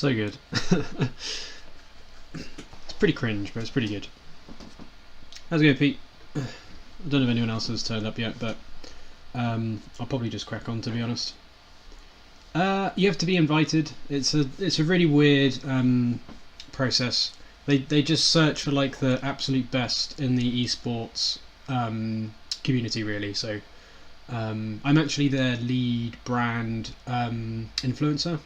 So good. It's pretty cringe, but it's pretty good. How's it going, Pete? I don't know if anyone else has turned up yet, but I'll probably just crack on, to be honest. You have to be invited. It's a really weird process. They just search for like the absolute best in the esports community, really. So I'm actually their lead brand influencer,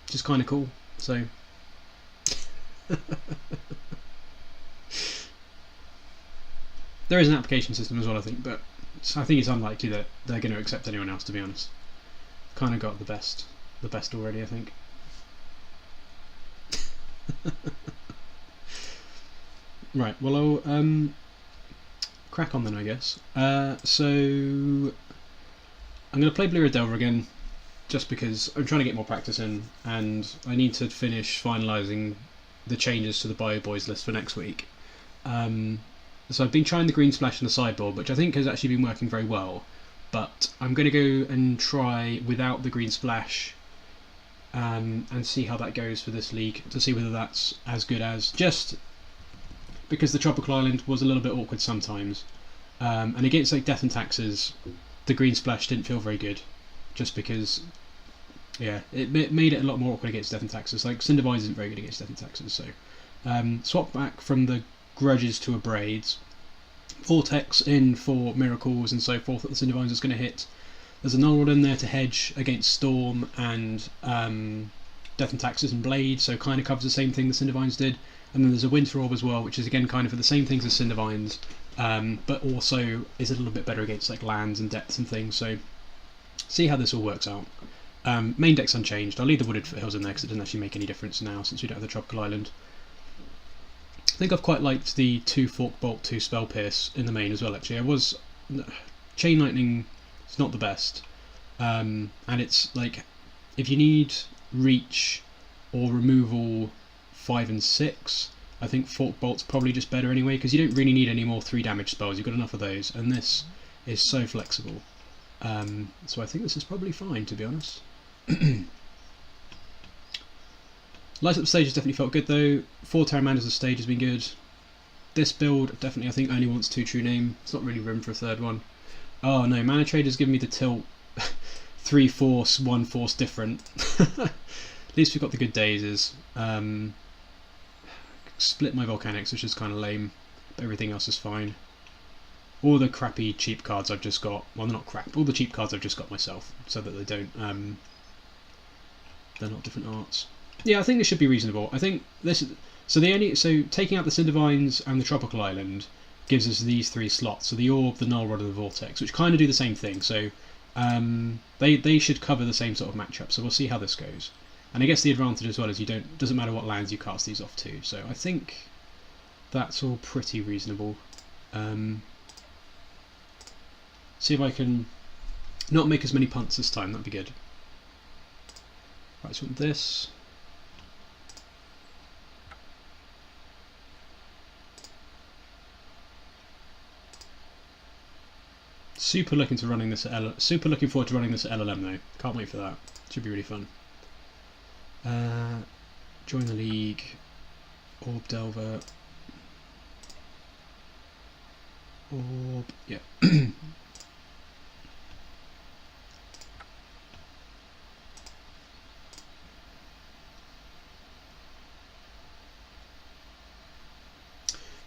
which is kind of cool. So there is an application system as well, I think, but I think it's unlikely that they're going to accept anyone else, to be honest. Kind of got the best already, I think. Right, well, I'll crack on then, I guess. So I'm going to play Blue Red Delver again, just because I'm trying to get more practice in, and I need to finish finalising the changes to the Bio Boys list for next week. So I've been trying the Green Splash and the Sideboard, which I think has actually been working very well, but I'm going to go and try without the Green Splash and see how that goes for this league, to see whether that's as good as, just because the Tropical Island was a little bit awkward sometimes, and against like Death and Taxes the Green Splash didn't feel very good, just because it made it a lot more awkward against Death and Taxes. Like Cindervines isn't very good against Death and Taxes, so swap back from the Grudges to Abrades, Vortex in for miracles and so forth that the Cindervines is going to hit. There's a Null Rod in there to hedge against Storm and Death and Taxes and Blade, so kind of covers the same thing the Cindervines did. And then there's a Winter Orb as well, which is again kind of for the same things as Cindervines, but also is a little bit better against like lands and depths and things. So see how this all works out. Main deck's unchanged. I'll leave the Wooded Foothills in there because it doesn't actually make any difference now since we don't have the Tropical Island. I think I've quite liked the 2 Fork Bolt, 2 Spell Pierce in the main as well, actually. Chain Lightning is not the best, and it's like, if you need reach or removal 5 and 6, I think Fork Bolt's probably just better anyway, because you don't really need any more 3 damage spells, you've got enough of those, and this is so flexible. So I think this is probably fine, to be honest. Light Up Stage has definitely felt good though. 4 Pteramanders a stage has been good. This build definitely, I think, only wants 2 True-Name. It's not really room for a third one. Oh no, Mana Trader's given me the tilt. 3 Force, 1 Force different. At least we've got the good Dazes. Split my Volcanics, which is kind of lame, but everything else is fine. All the crappy cheap cards I've just got, well, they're not crap, all the cheap cards I've just got myself, so that they don't, they're not different arts. Yeah, I think this should be reasonable. I think this, so taking out the Cindervines and the Tropical Island gives us these 3 slots, so the Orb, the Null Rod and the Vortex, which kind of do the same thing, so they should cover the same sort of matchup, so we'll see how this goes. And I guess the advantage as well is doesn't matter what lands you cast these off to, so I think that's all pretty reasonable. See if I can not make as many punts this time, that'd be good. Right, so this. Super looking forward to running this at LLM though. Can't wait for that. Should be really fun. Join the league. Orb Delver. Orb. Yeah.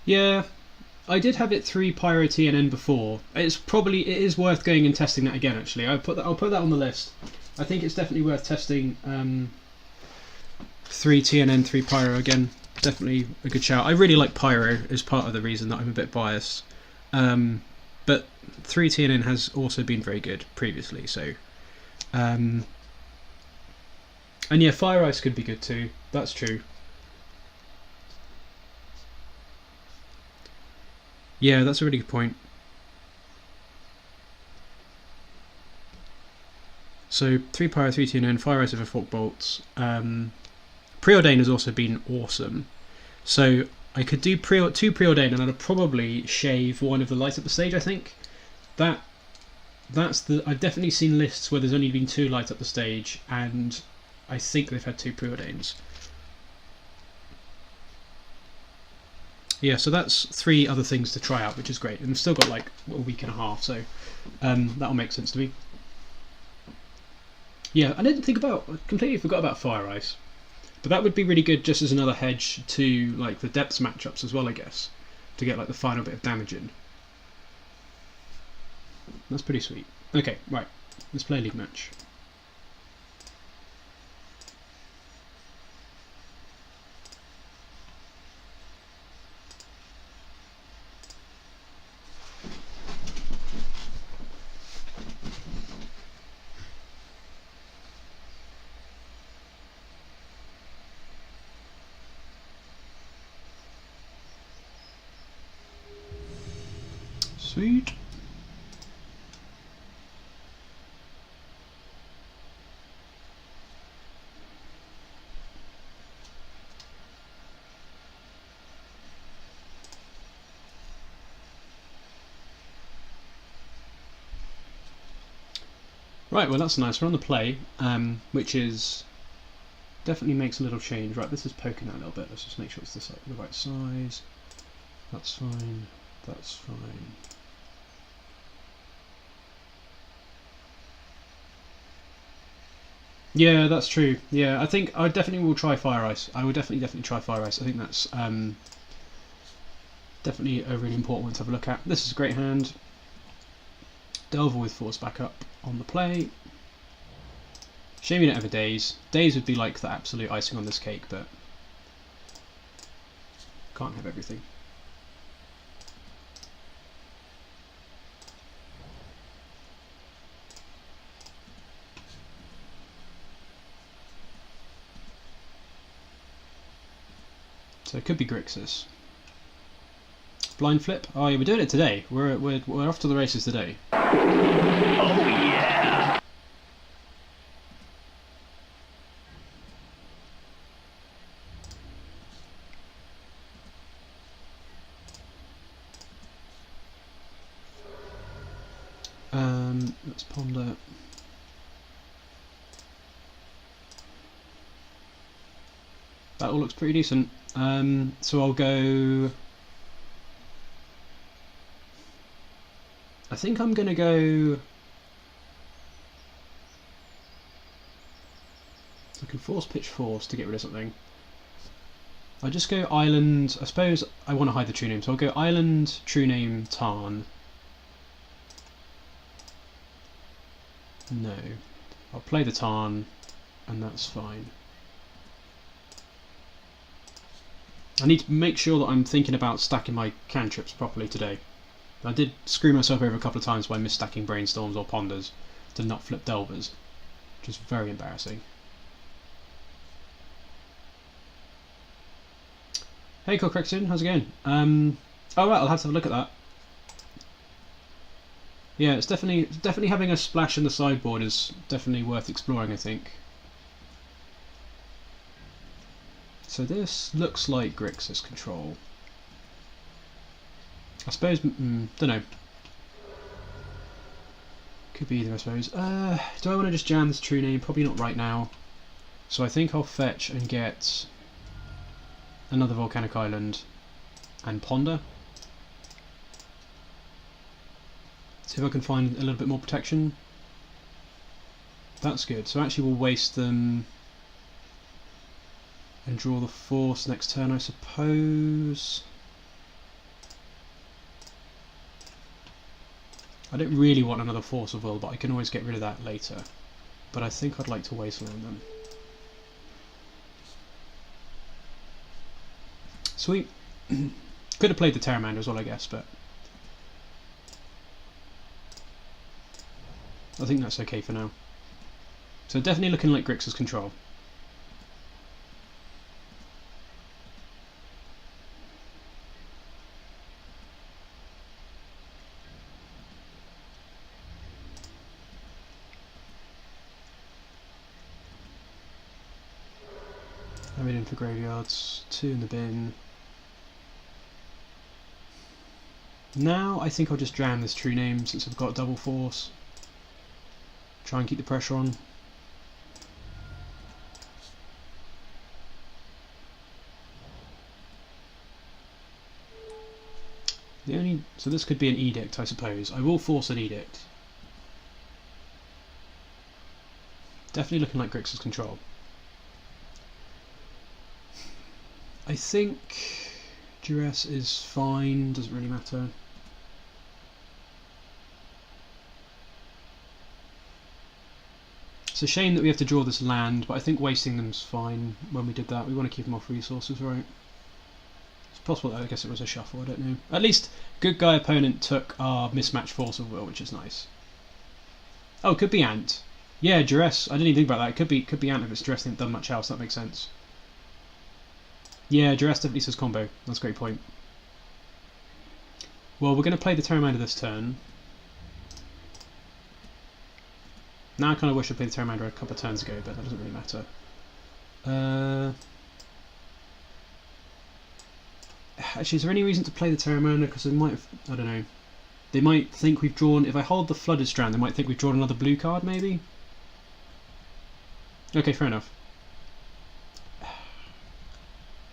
Yeah, I did have it 3 Pyro TNN before. It is worth going and testing that again. Actually, I'll put that on the list. I think it's definitely worth testing 3 TNN, 3 Pyro again. Definitely a good shout. I really like Pyro as part of the reason that I'm a bit biased. But 3 TNN has also been very good previously. So, and yeah, Fire Ice could be good too. That's true. Yeah, that's a really good point. So 3 Pyro, 3 TNN, Fire Ice over Fork Bolts. Preordain has also been awesome. So I could do 2 Preordain and I'd probably shave one of the Light Up the Stage, I think. I've definitely seen lists where there's only been 2 Light Up the Stage, and I think they've had 2 Preordains. Yeah, so that's 3 other things to try out, which is great, and we've still got like a week and a half, so that'll make sense to me. Yeah, I completely forgot about Fire Ice, but that would be really good just as another hedge to like the depths matchups as well, I guess, to get like the final bit of damage in. That's pretty sweet. Okay, right, let's play a league match. Sweet. Right, well that's nice. We're on the play, which is definitely makes a little change. Right, this is poking out a little bit. Let's just make sure it's the right size. That's fine. That's fine. Yeah, that's true. Yeah, I think I definitely will try Fire Ice. I will definitely try Fire Ice. I think that's definitely a really important one to have a look at. This is a great hand. Delver with Force backup on the play. Shame you don't have a Daze. Daze would be like the absolute icing on this cake, but can't have everything. So it could be Grixis. Blind flip. Oh yeah, we're doing it today. We're off to the races today. Oh yeah. Let's ponder. That all looks pretty decent. So I'll go. I think I'm gonna go. I can force pitch force to get rid of something. I'll just go Island. I suppose I want to hide the true name, so I'll go Island, True-Name Tarn. No. I'll play the Tarn, and that's fine. I need to make sure that I'm thinking about stacking my cantrips properly today. I did screw myself over a couple of times by misstacking Brainstorms or Ponders to not flip Delvers, which is very embarrassing. Hey Corcrixton, how's it going? Oh right, I'll have to have a look at that. Yeah, it's definitely having a splash in the sideboard is definitely worth exploring, I think. So this looks like Grixis control. I suppose, don't know. Could be either, I suppose. Do I want to just jam this true name? Probably not right now. So I think I'll fetch and get another Volcanic Island and ponder. See if I can find a little bit more protection. That's good. So actually we'll waste them and draw the force next turn, I suppose. I don't really want another Force of Will, but I can always get rid of that later. But I think I'd like to Wasteland them. Sweet. Could have played the Pteramander as well, I guess, but I think that's okay for now. So definitely looking like Grixis control. Have it in for graveyards, 2 in the bin. Now I think I'll just jam this true name since I've got double force. Try and keep the pressure on. So this could be an edict, I suppose. I will force an edict. Definitely looking like Grixis control. I think duress is fine, doesn't really matter. It's a shame that we have to draw this land, but I think wasting them's fine when we did that. We want to keep them off resources, right? It's possible that I guess it was a shuffle, I don't know. At least good guy opponent took our mismatched force of will, which is nice. Oh, it could be Ant. Yeah, duress. I didn't even think about that. It could be Ant if it's duress and hasn't done much else. That makes sense. Yeah, duress definitely says combo. That's a great point. Well, we're going to play the Pteramander this turn. Now I kind of wish I played the Pteramander a couple of turns ago, but that doesn't really matter. Actually, is there any reason to play the Pteramander? Because they might have, I don't know. They might think we've drawn, if I hold the Flooded Strand, they might think we've drawn another blue card, maybe? Okay, fair enough.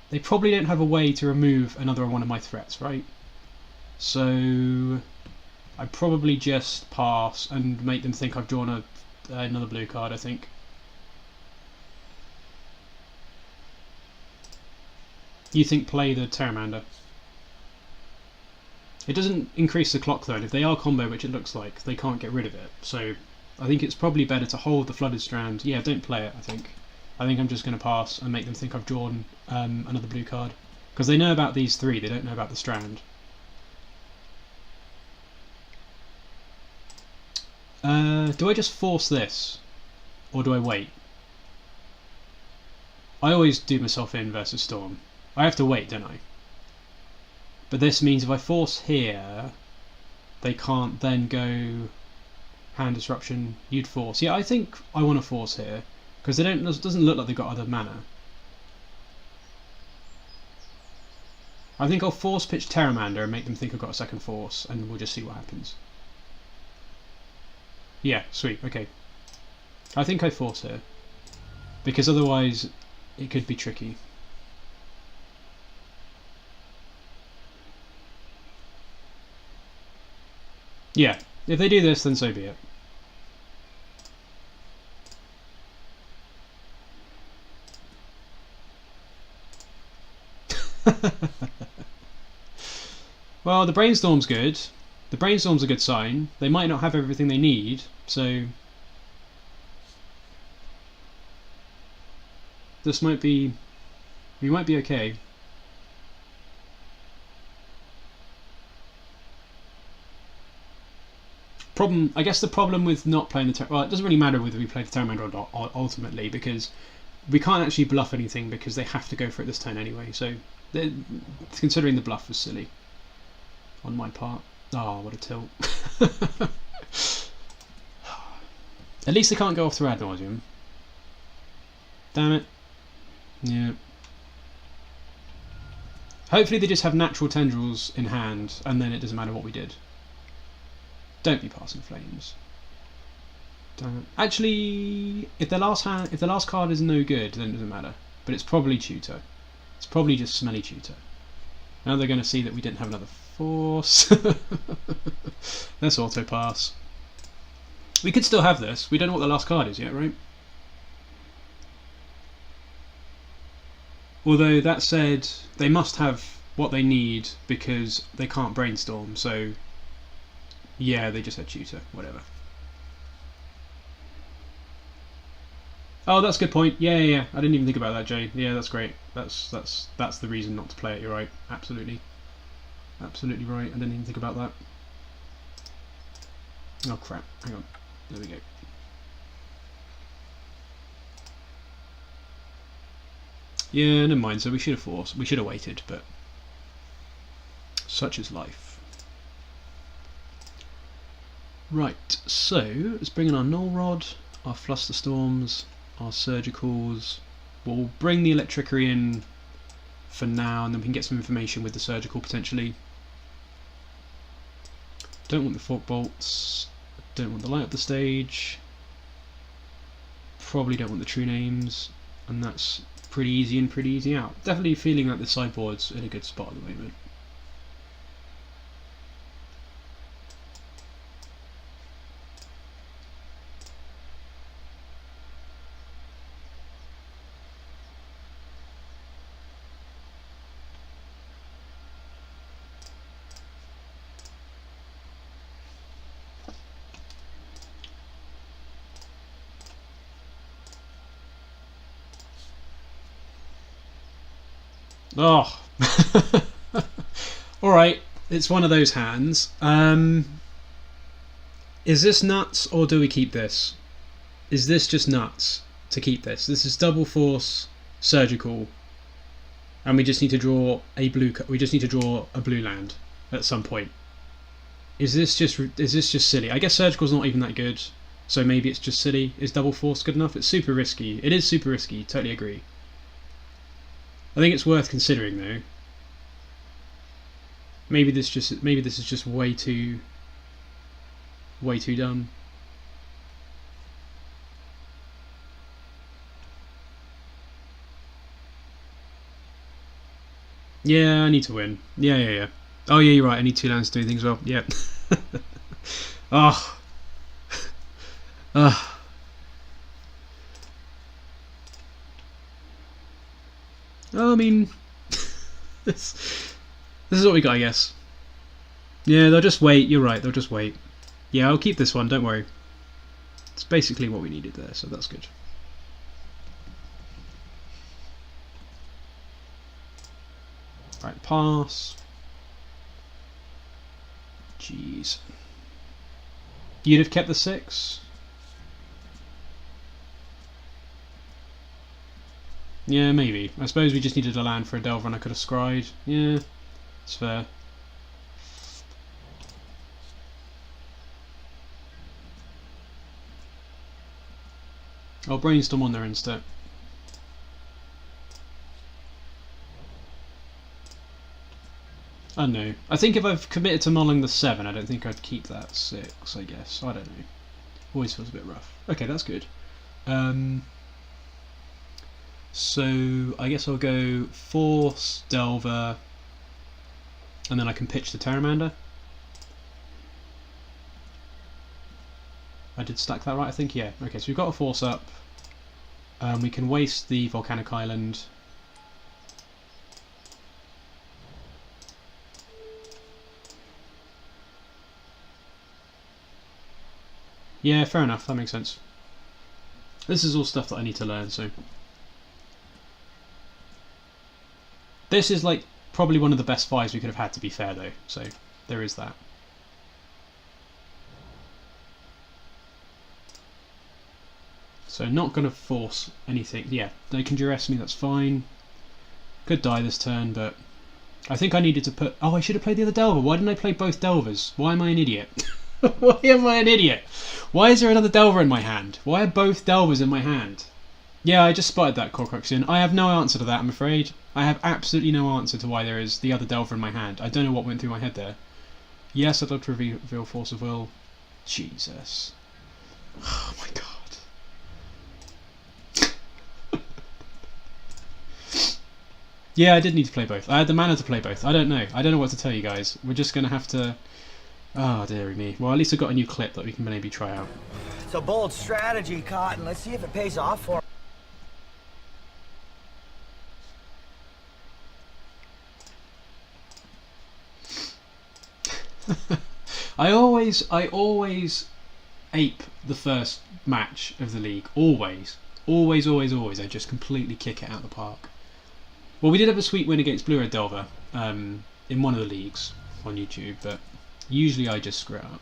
They probably don't have a way to remove another one of my threats, right? So I probably just pass and make them think I've drawn another blue card, I think. You think play the Pteramander. It doesn't increase the clock though, and if they are combo, which it looks like, they can't get rid of it. So I think it's probably better to hold the Flooded Strand. Yeah, don't play it, I think. I think I'm just going to pass and make them think I've drawn another blue card. Because they know about these three, they don't know about the Strand. Do I just force this? Or do I wait? I always do myself in versus Storm. I have to wait, don't I? But this means if I force here, they can't then go hand disruption, you'd force. Yeah, I think I want to force here, because it doesn't look like they've got other mana. I think I'll force pitch Pteramander and make them think I've got a second force, and we'll just see what happens. Yeah, sweet, okay. I think I force here, because otherwise it could be tricky. Yeah, if they do this, then so be it. Well, the Brainstorm's good. The Brainstorm's a good sign. They might not have everything they need, so this might be... we might be okay. I guess the problem with not playing the well, it doesn't really matter whether we play the Pteramander or not, ultimately, because we can't actually bluff anything because they have to go for it this turn anyway. So, considering the bluff was silly on my part. Oh, what a tilt! At least they can't go off through ad nauseum. Damn it! Yeah. Hopefully they just have natural tendrils in hand, and then it doesn't matter what we did. Don't be passing flames. Damn it. Actually, if the last card is no good, then it doesn't matter. But it's probably tutor. It's probably just smelly tutor. Now they're going to see that we didn't have another force. Let's auto pass. We could still have this. We don't know what the last card is yet, right? Although that said, they must have what they need because they can't brainstorm. So yeah, they just had tutor. Whatever. Oh, that's a good point. Yeah. I didn't even think about that, Jay. Yeah, that's great. That's the reason not to play it. You're right. Absolutely right. I didn't even think about that. Oh crap! Hang on. There we go. Yeah, never mind. So we should have forced. We should have waited, but such is life. Right. So let's bring in our Null Rod, our Flusterstorms, our Surgicals. We'll bring the Electrickery in for now, and then we can get some information with the Surgical potentially. Don't want the Fork Bolts. Don't want the Light Up the Stage. Probably don't want the True Names, and that's pretty easy in, pretty easy out. Definitely feeling like the sideboard's in a good spot at the moment. Oh. Alright, it's one of those hands. Is this nuts, or do we keep this? Is this just nuts to keep this? This is double force surgical, and we just need to draw a blue. We just need to draw a blue land at some point. Is this just silly? I guess surgical's not even that good, so maybe it's just silly. Is double force good enough? It's super risky. It is super risky. Totally agree. I think it's worth considering though. Maybe this is just way too dumb. Yeah, I need to win. Yeah. Oh yeah, you're right. I need 2 lands to do things well. Yeah. Oh. I mean, this is what we got, I guess. Yeah, they'll just wait. You're right. They'll just wait. Yeah, I'll keep this one. Don't worry. It's basically what we needed there, so that's good. Right, pass. Jeez. You'd have kept the 6? Yeah, maybe. I suppose we just needed a land for a Delver and I could have scryed. Yeah, it's fair. I'll Brainstorm on there instead. I don't know. I think if I've committed to mulling the 7, I don't think I'd keep that 6, I guess. I don't know. Always feels a bit rough. Okay, that's good. So I guess I'll go Force, Delver, and then I can pitch the Pteramander. I did stack that right, I think? Yeah. Okay, so we've got a Force up. We can waste the Volcanic Island. Yeah, fair enough, that makes sense. This is all stuff that I need to learn, so... This is like probably one of the best 5s we could have had, to be fair though, so there is that. So not going to force anything. Yeah, they can duress me, that's fine. Could die this turn, but I think I needed to put... Oh, I should have played the other Delver. Why didn't I play both Delvers? Why am I an idiot? Why am I an idiot? Why is there another Delver in my hand? Why are both Delvers in my hand? Yeah, I just spotted that, Corcruxian. I have no answer to that, I'm afraid. I have absolutely no answer to why there is the other Delver in my hand. I don't know what went through my head there. Yes, I'd love to reveal Force of Will. Jesus. Oh my god. Yeah, I did need to play both. I had the mana to play both. I don't know. I don't know what to tell you guys. We're just going to have to... Oh, dearie me. Well, at least I've got a new clip that we can maybe try out. It's a bold strategy, Cotton. Let's see if it pays off for him. I always ape the first match of the league. Always. Always. I just completely kick it out of the park. Well, we did have a sweet win against Blue Red Delver in one of the leagues on YouTube, but usually I just screw it up.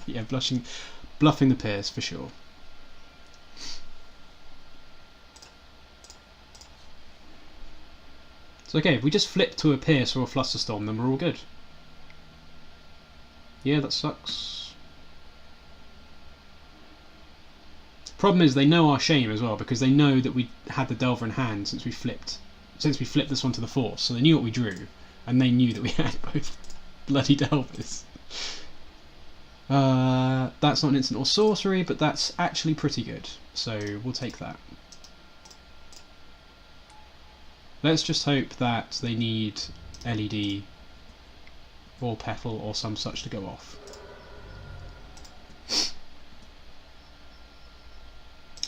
Yeah, bluffing the Pierce for sure. It's okay, if we just flip to a Pierce or a Flusterstorm, then we're all good. Yeah, that sucks. Problem is, they know our shame as well, because they know that we had the Delver in hand since we flipped this one to the Force, so they knew what we drew, and they knew that we had both bloody Delvers. That's not an instant or sorcery, but that's actually pretty good, so we'll take that. Let's just hope that they need LED or Petal or some such to go off.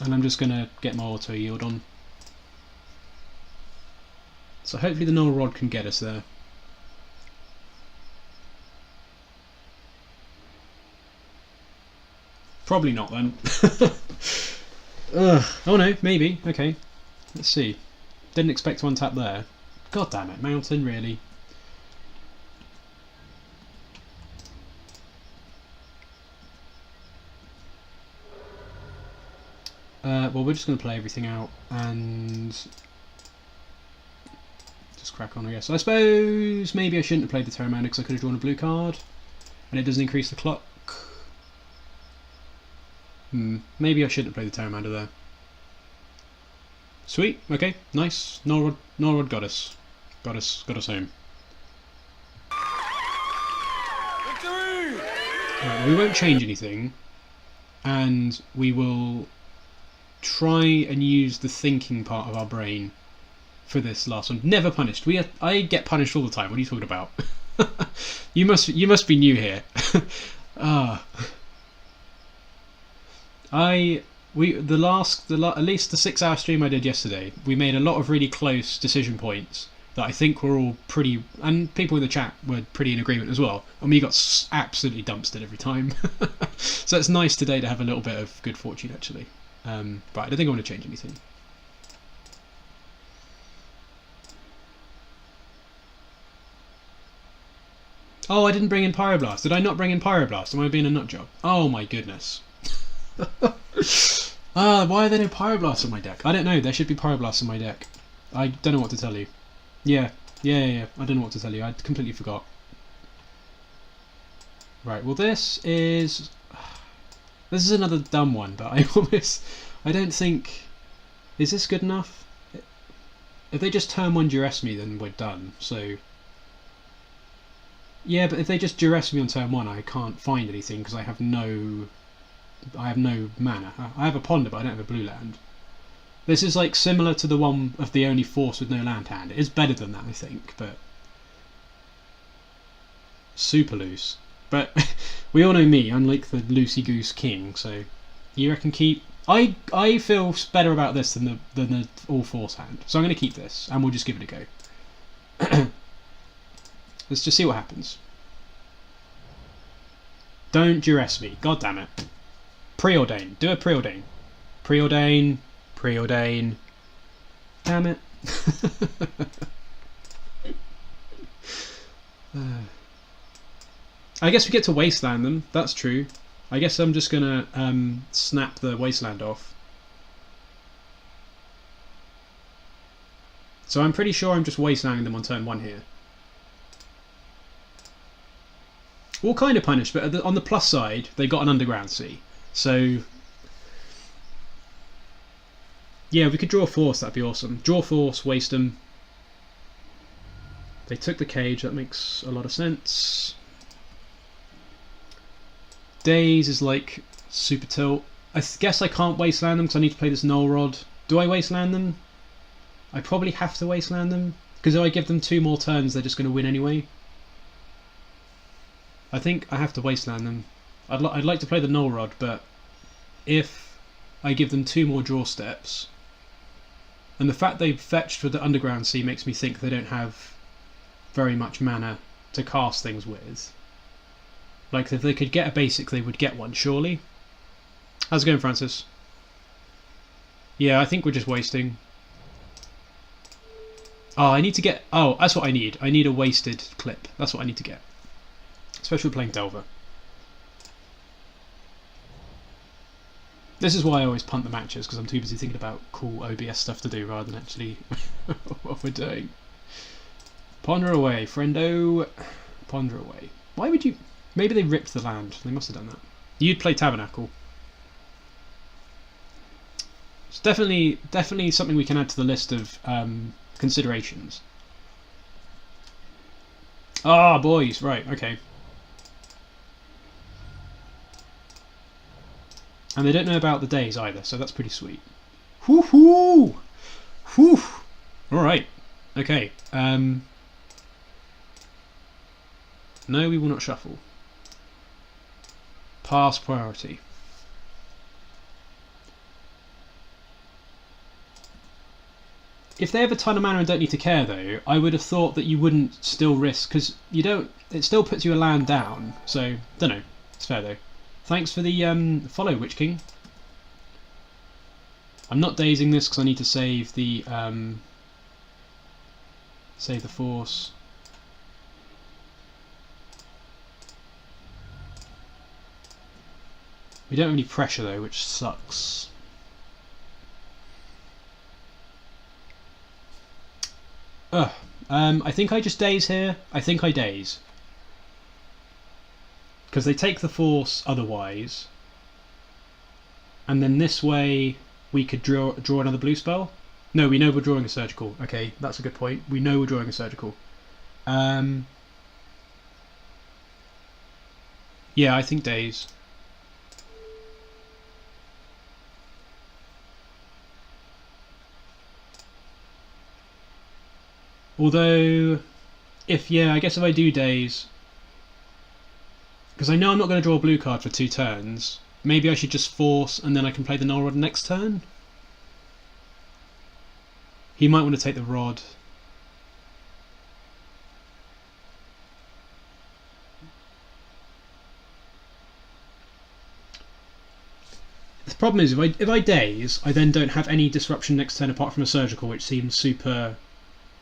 And I'm just going to get my auto yield on. So hopefully the Null Rod can get us there. Probably not then. Oh no, maybe. Okay, let's see. Didn't expect to untap there. God damn it, Mountain, really? Well, we're just going to play everything out and just crack on, I guess. I suppose maybe I shouldn't have played the Pteramander because I could have drawn a blue card and it doesn't increase the clock. Maybe I shouldn't have played the Pteramander there. Sweet, okay, nice. Null Rod got us. Got us home. Victory! Right, we won't change anything, and we will try and use the thinking part of our brain for this last one. Never punished. I get punished all the time. What are you talking about? You must be new here. At least the 6-hour stream I did yesterday, we made a lot of really close decision points that I think were all pretty, and people in the chat were pretty in agreement as well, and we got absolutely dumpstered every time. So it's nice today to have a little bit of good fortune actually. But I don't think I want to change anything. Oh, I didn't bring in Pyroblast. Did I not bring in Pyroblast? Am I being a nut job? Oh my goodness. Why are there no Pyroblasts on my deck? I don't know, there should be Pyroblasts on my deck. I don't know what to tell you. Yeah. I don't know what to tell you, I completely forgot. Right, well this is another dumb one, but I don't think... Is this good enough? If they just turn 1 duress me, then we're done, so... Yeah, but if they just duress me on turn 1, I can't find anything because I have no mana. I have a ponder, but I don't have a blue land. This is like similar to the one of the only force with no land hand. It is better than that, I think, but super loose. But we all know me. I'm like the loosey goose king. So you reckon keep? I feel better about this than the all force hand. So I'm going to keep this, and we'll just give it a go. Let's just see what happens. Don't duress me. God damn it. Preordain. Do a preordain. Preordain. Preordain. Damn it. I guess we get to Wasteland them. That's true. I guess I'm just gonna snap the Wasteland off. So I'm pretty sure I'm just Wastelanding them on turn 1 here. Well, kind of punished, but on the plus side, they got an Underground Sea. So, yeah, we could draw Force, that'd be awesome. Draw Force, waste them. They took the cage, that makes a lot of sense. Daze is like super tilt. I guess I can't Wasteland them because I need to play this Null Rod. Do I Wasteland them? I probably have to Wasteland them, because if I give them 2 more turns, they're just going to win anyway. I think I have to Wasteland them. I'd like to play the Null Rod, but if I give them 2 more draw steps, and the fact they've fetched with the Underground Sea makes me think they don't have very much mana to cast things with. Like, if they could get a basic, they would get one, surely. How's it going, Francis? Yeah, I think we're just wasting. Oh, I need to get... Oh, that's what I need. I need a wasted clip. That's what I need to get. Especially playing Delver. This is why I always punt the matches, because I'm too busy thinking about cool OBS stuff to do rather than actually what we're doing. Ponder away, friendo. Ponder away. Why would you... Maybe they ripped the land. They must have done that. You'd play Tabernacle. It's definitely something we can add to the list of considerations. Ah, boys. Right, okay. And they don't know about the Daze either, so that's pretty sweet. Whoo-hoo! Whew! Alright. Okay. No, we will not shuffle. Pass priority. If they have a ton of mana and don't need to care, though, I would have thought that you wouldn't still risk, because you don't. It still puts you a land down. So, don't know. It's fair though. Thanks for the follow, Witch King. I'm not dazing this because I need to save the Save the force. We don't have any pressure though, which sucks. I think I just Daze here. I think I Daze. Because they take the force otherwise. And then this way we could draw another blue spell. No, we know we're drawing a surgical. Okay, that's a good point. We know we're drawing a surgical. Yeah, I think Daze. Although, I guess if I do Daze, because I know I'm not going to draw a blue card for 2 turns, maybe I should just force and then I can play the Null Rod next turn? He might want to take the Rod. The problem is, if I Daze, I then don't have any disruption next turn apart from a surgical, which seems super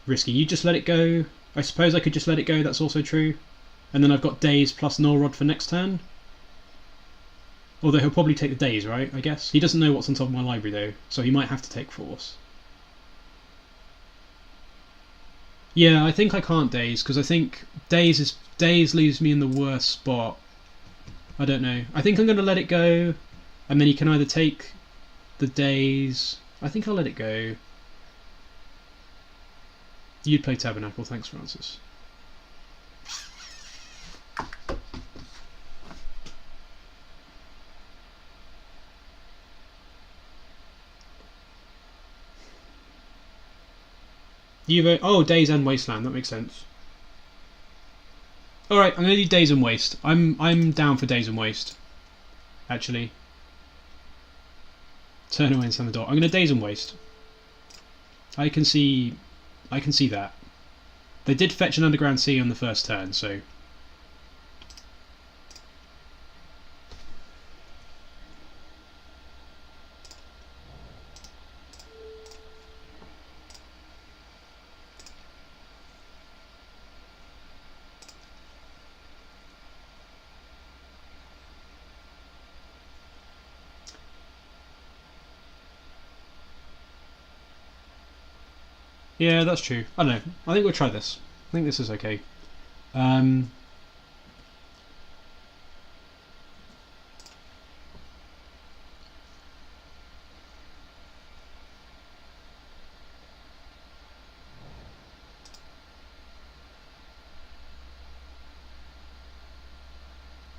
risky. You just let it go. I suppose I could just let it go, that's also true. And then I've got Daze plus Null Rod for next turn. Although he'll probably take the Daze, right, I guess? He doesn't know what's on top of my library though, so he might have to take force. Yeah, I think I can't Daze, because I think Daze leaves me in the worst spot. I don't know. I think I'm going to let it go, and then he can either take the Daze. I think I'll let it go. You'd play Tabernacle, thanks Francis. Oh, Daze and Wasteland, that makes sense. Alright, I'm gonna do Daze and Waste. I'm down for Daze and Waste. Actually. Turn away and slam the door. I'm gonna Daze and Waste. I can see that. They did fetch an Underground Sea on the first turn, so. Yeah, that's true. I don't know. I think we'll try this. I think this is okay.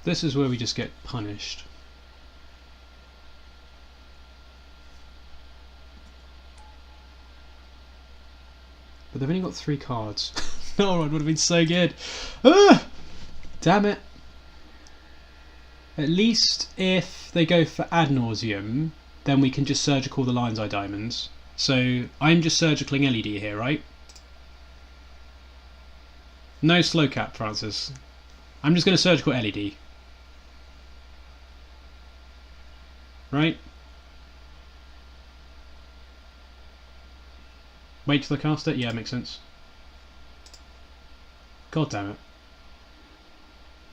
This is where we just get punished. But they've only got 3 cards. Null Rod would have been so good. Ah! Damn it. At least if they go for Ad Nauseam, then we can just surgical the Lion's Eye Diamonds. So I'm just surgicaling LED here, right? No slow cap, Francis. I'm just going to surgical LED. Right? Wait till I cast it? Yeah, makes sense. God damn it.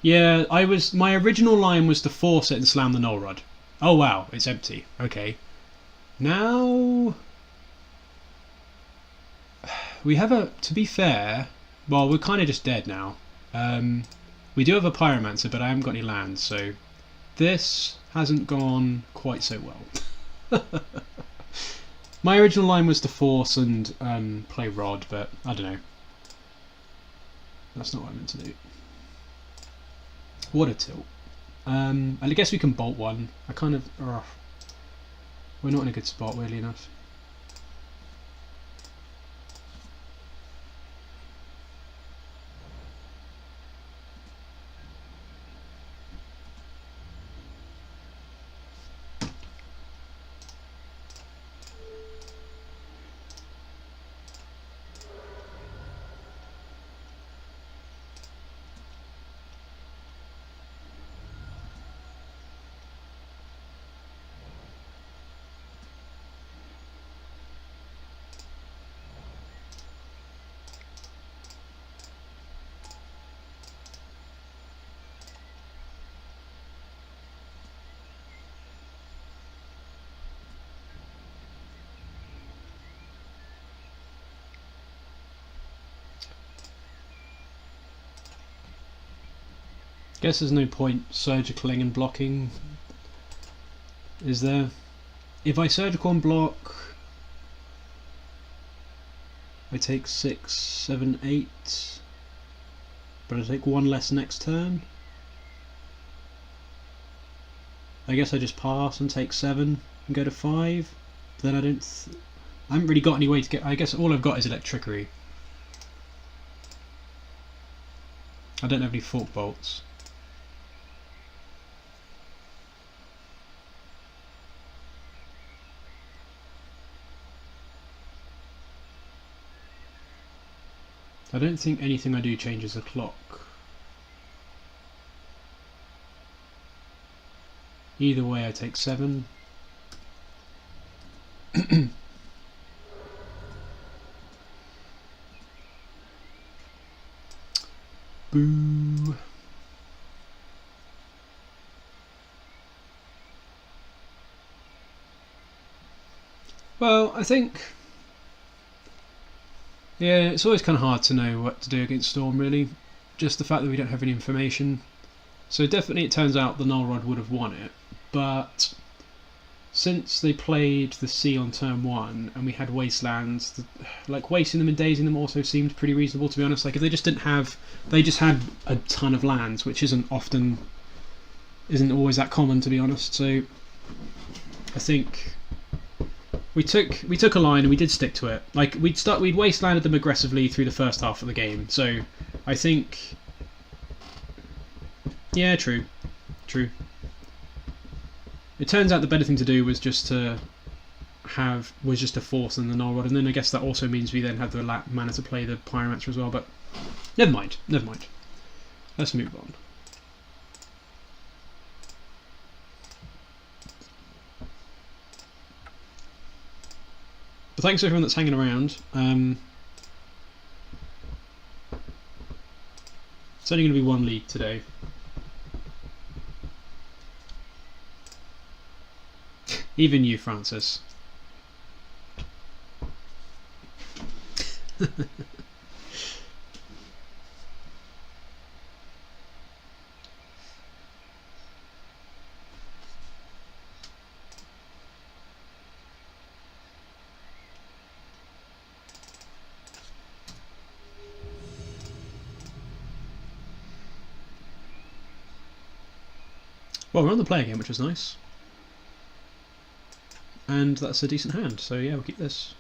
Yeah, my original line was to force it and slam the Null Rod. Oh wow, it's empty. Okay. Now we have to be fair, well, we're kind of just dead now. We do have a Pyromancer, but I haven't got any lands, so this hasn't gone quite so well. My original line was to force and play Rod, but I don't know. That's not what I meant to do. What a tilt. And I guess we can bolt one. We're not in a good spot, weirdly enough. Guess there's no point surgicaling and blocking, is there? If I surgical and block, I take 6, 7, 8, but I take 1 less next turn. I guess I just pass and take 7 and go to 5. But then I haven't really got any way to get. I guess all I've got is Electrickery. I don't have any Fork Bolts. I don't think anything I do changes the clock. Either way I take 7. Boo. Well, I think, yeah, it's always kind of hard to know what to do against Storm, really. Just the fact that we don't have any information. So definitely it turns out the Null Rod would have won it, but since they played the sea on turn 1 and we had Wastelands, like wasting them and dazing them also seemed pretty reasonable, to be honest. Like if they just didn't have, they just had a ton of lands, which isn't always that common, to be honest. So I think we took a line and we did stick to it. Like we'd wastelanded them aggressively through the first half of the game. So I think, yeah, true. It turns out the better thing to do was just to force in the Null Rod, and then I guess that also means we then have the mana to play the Pyromancer as well. But never mind. Let's move on. But thanks to everyone that's hanging around. It's only going to be 1 league today. Even you, Francis. Well, we're on the play again, which was nice. And that's a decent hand, so yeah, we'll keep this.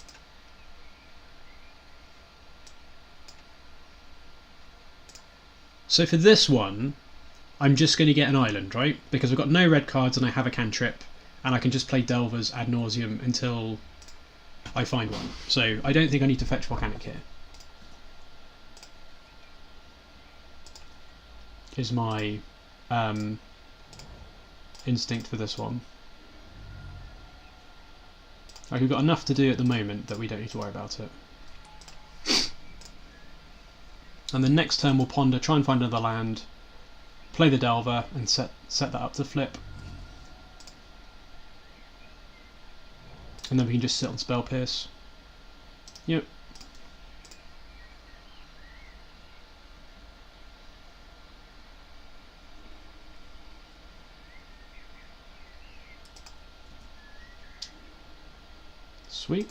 So for this one, I'm just going to get an island, right? Because I've got no red cards and I have a cantrip, and I can just play Delvers ad nauseum until I find one. So I don't think I need to fetch Volcanic here. Is my instinct for this one. Like, we've got enough to do at the moment that we don't need to worry about it. And the next turn we'll ponder, try and find another land, play the Delver, and set that up to flip. And then we can just sit on Spell Pierce. Yep. Sweet.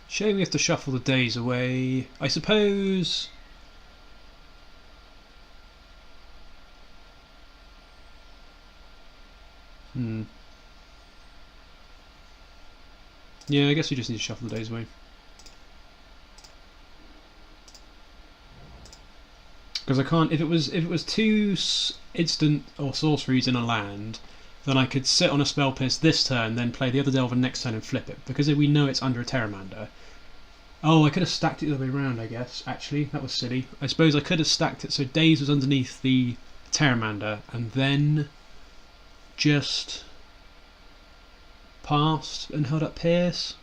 Shame we have to shuffle the Daze away. I suppose. Yeah, I guess we just need to shuffle the Daze away. Because I can't. If it was 2 instant or sorceries in a land, then I could sit on a Spell Pierce this turn, then play the other Delver next turn and flip it. Because we know it's under a Pteramander. Oh, I could have stacked it the other way around, I guess. Actually, that was silly. I suppose I could have stacked it so Daze was underneath the Pteramander, and then just passed and held up Pierce.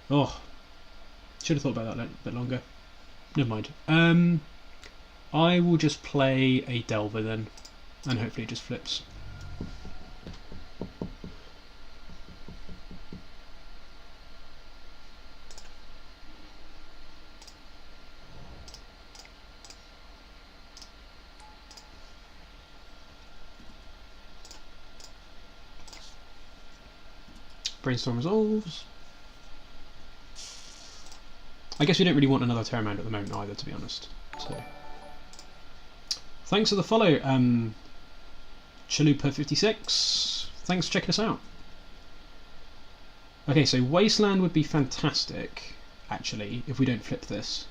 Oh, should have thought about that a bit longer. Never mind. I will just play a Delver then, and hopefully it just flips. Brainstorm resolves. I guess we don't really want another Pteramander at the moment either, to be honest. So, thanks for the follow, Chalupa56. Thanks for checking us out. Okay, so Wasteland would be fantastic, actually, if we don't flip this.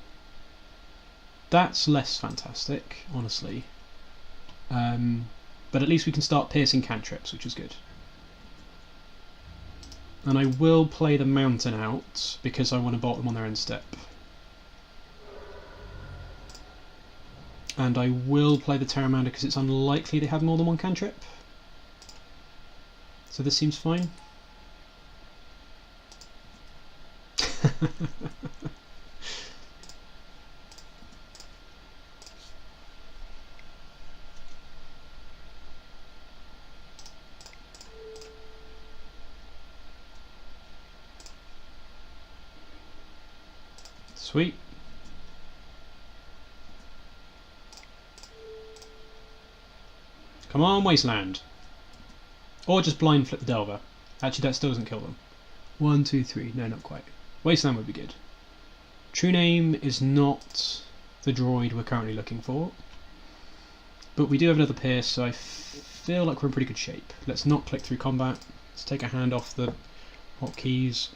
That's less fantastic, honestly. But at least we can start piercing cantrips, which is good. And I will play the mountain out because I want to bolt them on their end step. And I will play the Pteramander because it's unlikely they have more than one cantrip. So this seems fine. Sweet. Come on, Wasteland. Or just blind flip the Delver. Actually, that still doesn't kill them. 1, 2, 3. No, not quite. Wasteland would be good. True-Name is not the droid we're currently looking for. But we do have another pierce, so I feel like we're in pretty good shape. Let's not click through combat. Let's take a hand off the hotkeys.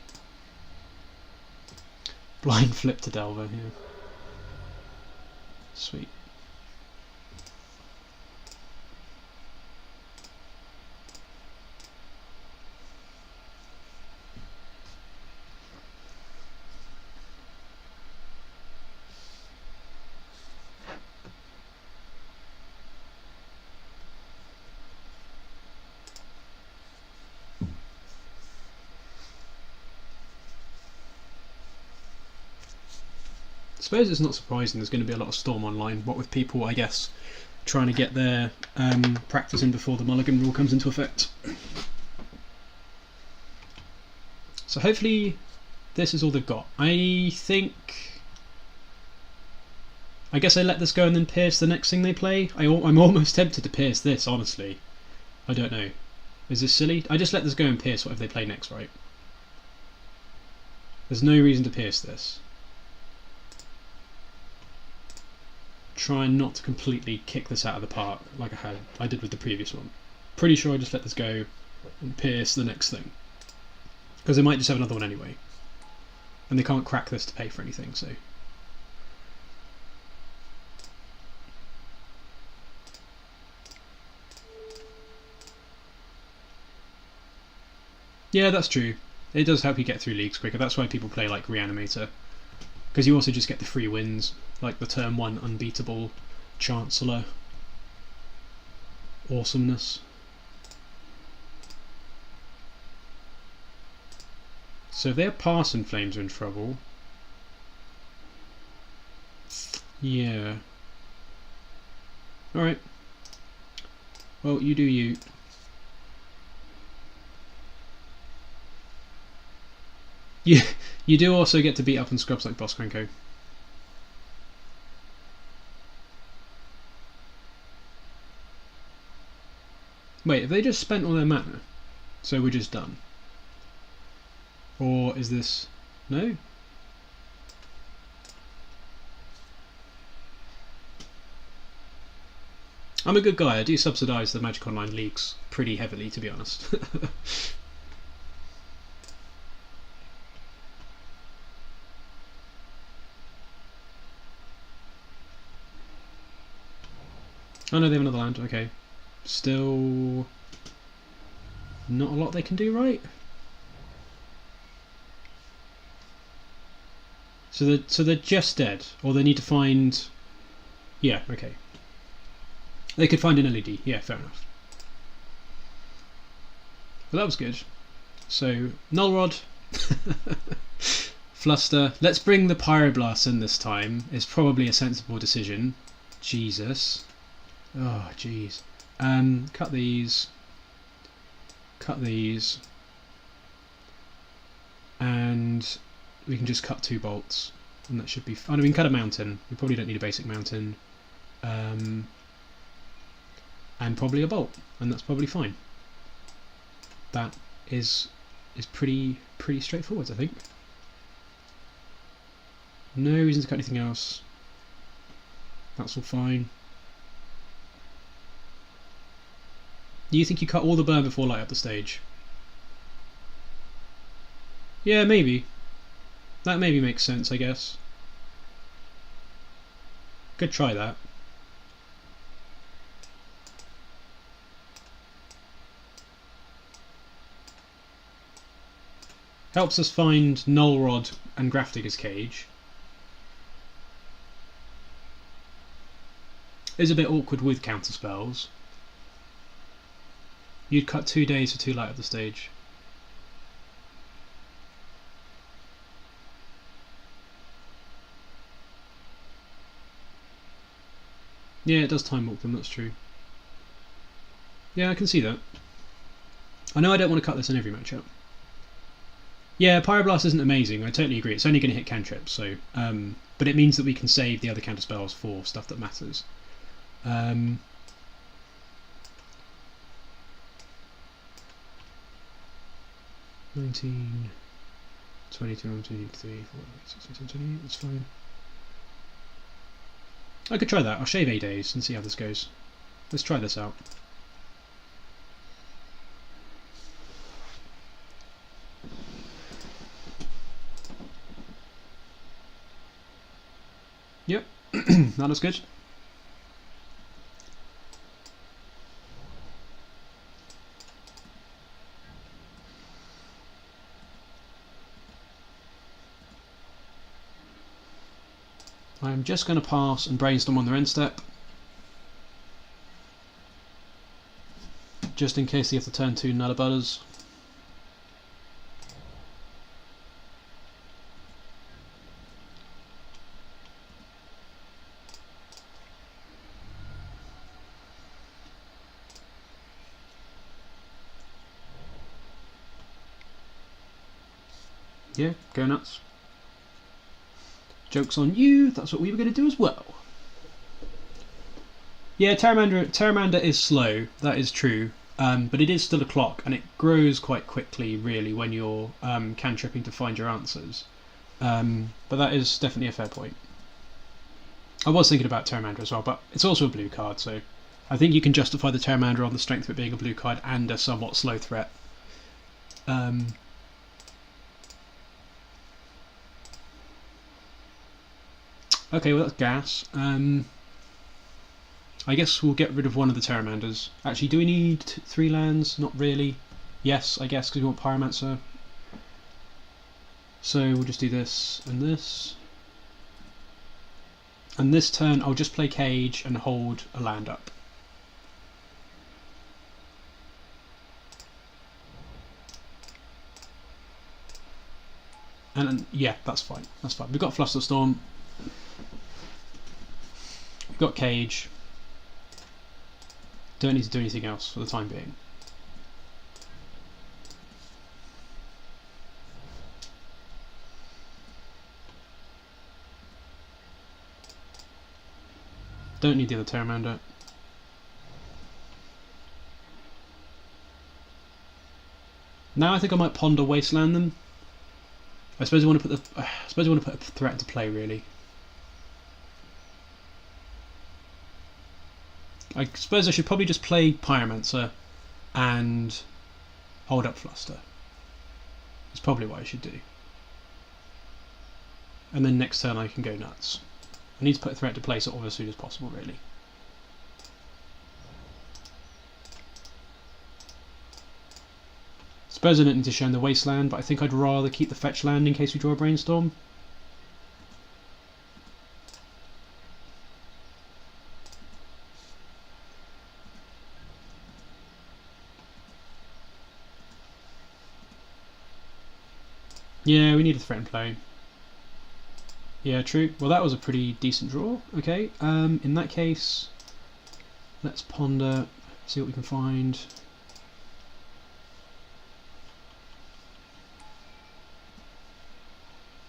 Blind flip to Delver here. Sweet. I suppose it's not surprising there's going to be a lot of Storm online, what with people, I guess, trying to get their practice in before the Mulligan rule comes into effect. So hopefully this is all they've got. I guess I let this go and then pierce the next thing they play. I'm almost tempted to pierce this, honestly. I don't know. Is this silly? I just let this go and pierce whatever they play next, right? There's no reason to pierce this. Try not to completely kick this out of the park like I did with the previous one. Pretty sure I just let this go and pierce the next thing. Because they might just have another one anyway. And they can't crack this to pay for anything, so... Yeah, that's true. It does help you get through leagues quicker. That's why people play like Reanimator. Because you also just get the free wins, like the turn 1 unbeatable Chancellor awesomeness. So if their Parson Flames are in trouble, yeah. Alright. Well, you do you. You do also get to beat up on scrubs like BossKrenko. Wait, have they just spent all their mana? So we're just done? Or is this... no? I'm a good guy, I do subsidise the Magic Online leagues pretty heavily, to be honest. Oh no, they have another land, okay. Still not a lot they can do, right? So they're just dead, or they need to find... yeah, okay. They could find an LED, yeah, fair enough. Well, that was good. So, Null Rod, Fluster. Let's bring the Pyroblast in this time, is probably a sensible decision. Jesus. Oh, jeez. Cut these. Cut these. And we can just cut 2 bolts. And that should be fine. We can cut a mountain. We probably don't need a basic mountain. And probably a bolt. And that's probably fine. That is pretty straightforward, I think. No reason to cut anything else. That's all fine. Do you think you cut all the burn before light up the stage? Yeah, maybe. That maybe makes sense, I guess. Could try that. Helps us find Null Rod and Grafdigger's cage. Is a bit awkward with counter spells. You'd cut 2 days for 2 light up the stage. Yeah, it does time walk them, that's true. Yeah, I can see that. I know I don't want to cut this in every matchup. Yeah, Pyroblast isn't amazing, I totally agree. It's only going to hit cantrips, so but it means that we can save the other counter spells for stuff that matters. 19, 22, 23, 4, 16, 28, that's fine. I could try that. I'll shave Daze and see how this goes. Let's try this out. Yep, that looks good. I'm just going to pass and Brainstorm on their end step, just in case they have to turn 2 Null Butters. Yeah, go nuts. Joke's on you, that's what we were going to do as well. Yeah, Pteramander is slow, that is true, but it is still a clock, and it grows quite quickly, really, when you're cantripping to find your answers. But that is definitely a fair point. I was thinking about Pteramander as well, but it's also a blue card, so I think you can justify the Pteramander on the strength of it being a blue card and a somewhat slow threat. Okay, well that's gas. I guess we'll get rid of one of the Pteramanders. Actually, do we need 3 lands? Not really. Yes, I guess, because we want Pyromancer. So we'll just do this and this. And this turn I'll just play Cage and hold a land up. And yeah, that's fine. That's fine. We've got Flusterstorm. We've got Cage. Don't need to do anything else for the time being. Don't need the other Pteramander. Now I think I might ponder Wasteland them. I suppose I want to put a threat into play, really. I suppose I should probably just play Pyromancer and hold up Fluster. That's probably what I should do. And then next turn I can go nuts. I need to put a threat to play sort of as soon as possible, really. Suppose I don't need to show him the Wasteland, but I think I'd rather keep the fetch land in case we draw a Brainstorm. Yeah, we need a threat in play. Yeah, true. Well, that was a pretty decent draw. Okay, in that case, let's ponder, see what we can find.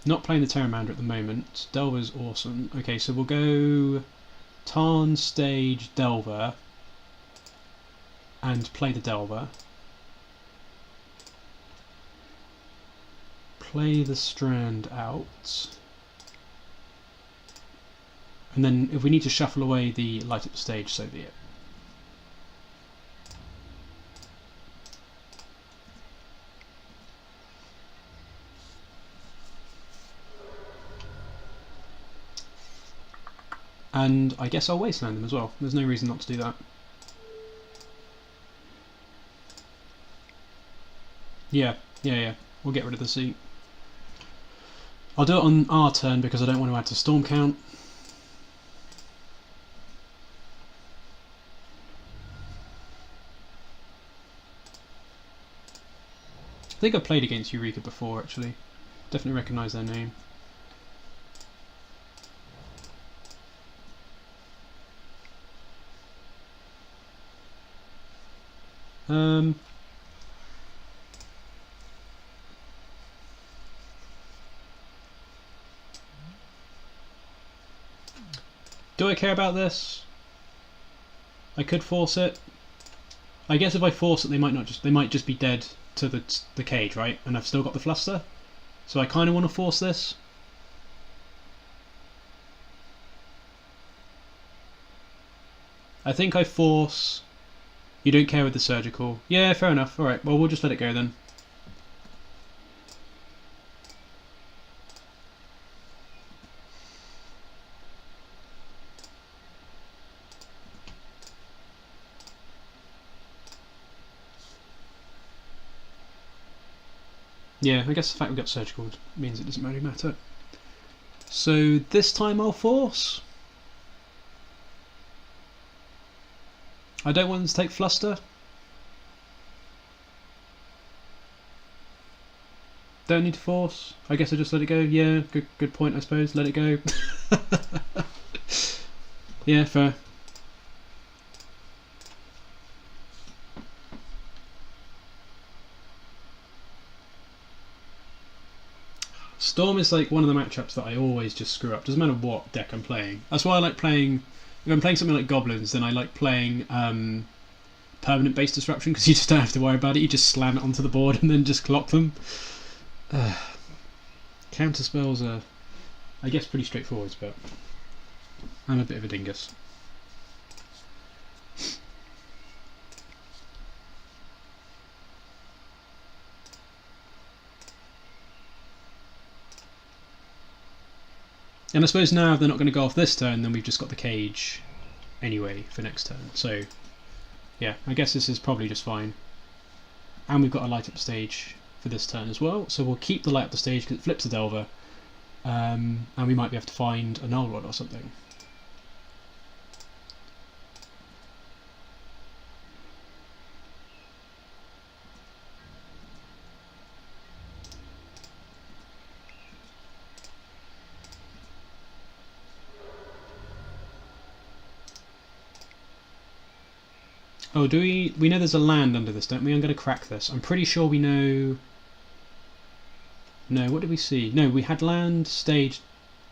Not playing the Pteramander at the moment. Delver's awesome. Okay, so we'll go Tarn, Stage, Delver, and play the Delver. Play the Strand out. And then if we need to shuffle away the light up stage, so be it. And I guess I'll Wasteland them as well. There's no reason not to do that. Yeah. We'll get rid of the seat. I'll do it on our turn because I don't want to add to storm count. I think I've played against Eureka before, actually. Definitely recognise their name. Do I care about this? I could force it. I guess if I force it, they might just be dead to the cage, right? And I've still got the Fluster, so I kind of want to force this. I think I force. You don't care with the surgical. Yeah, fair enough. All right. Well, we'll just let it go then. Yeah, I guess the fact we got surgical means it doesn't really matter. So this time I'll force. I don't want them to take Fluster. Don't need to force. I guess I just let it go. Yeah, good point, I suppose. Let it go. Yeah, fair. Storm is like one of the matchups that I always just screw up. Doesn't matter what deck I'm playing. That's why I like playing. If I'm playing something like Goblins, then I like playing permanent base disruption because you just don't have to worry about it. You just slam it onto the board and then just clock them. Counter spells are, I guess, pretty straightforward, but I'm a bit of a dingus. And I suppose now if they're not going to go off this turn, then we've just got the cage anyway for next turn. So, yeah, I guess this is probably just fine. And we've got a light up stage for this turn as well. So we'll keep the light up the stage because it flips the Delver. And we might be able to find a Null Rod or something. Oh, do we know there's a land under this, don't we? I'm going to crack this. I'm pretty sure we know. No, what did we see? No, we had land, stage,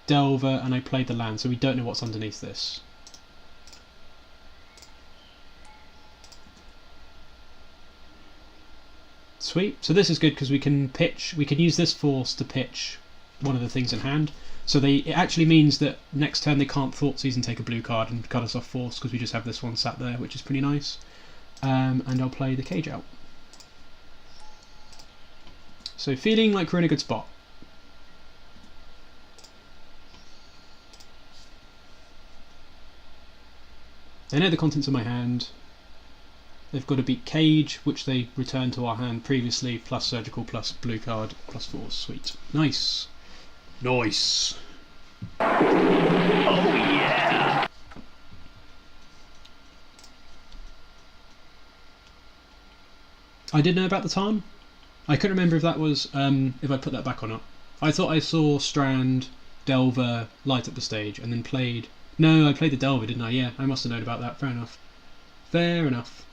Delver, and I played the land, so we don't know what's underneath this. Sweet. So this is good because we can pitch. We can use this force to pitch one of the things in hand. So it actually means that next turn they can't Thoughtseize and take a blue card and cut us off force because we just have this one sat there, which is pretty nice. And I'll play the cage out. So feeling like we're in a good spot. They know the contents of my hand. They've got to beat cage, which they returned to our hand previously, plus surgical, plus blue card, plus force. Sweet. Nice. Nice. Oh yeah. I did know about the Tarn. I couldn't remember if that was if I put that back or not. I thought I saw Strand Delver, light up the stage, and then played... No, I played the Delver, didn't I? Yeah, I must have known about that. Fair enough. Fair enough.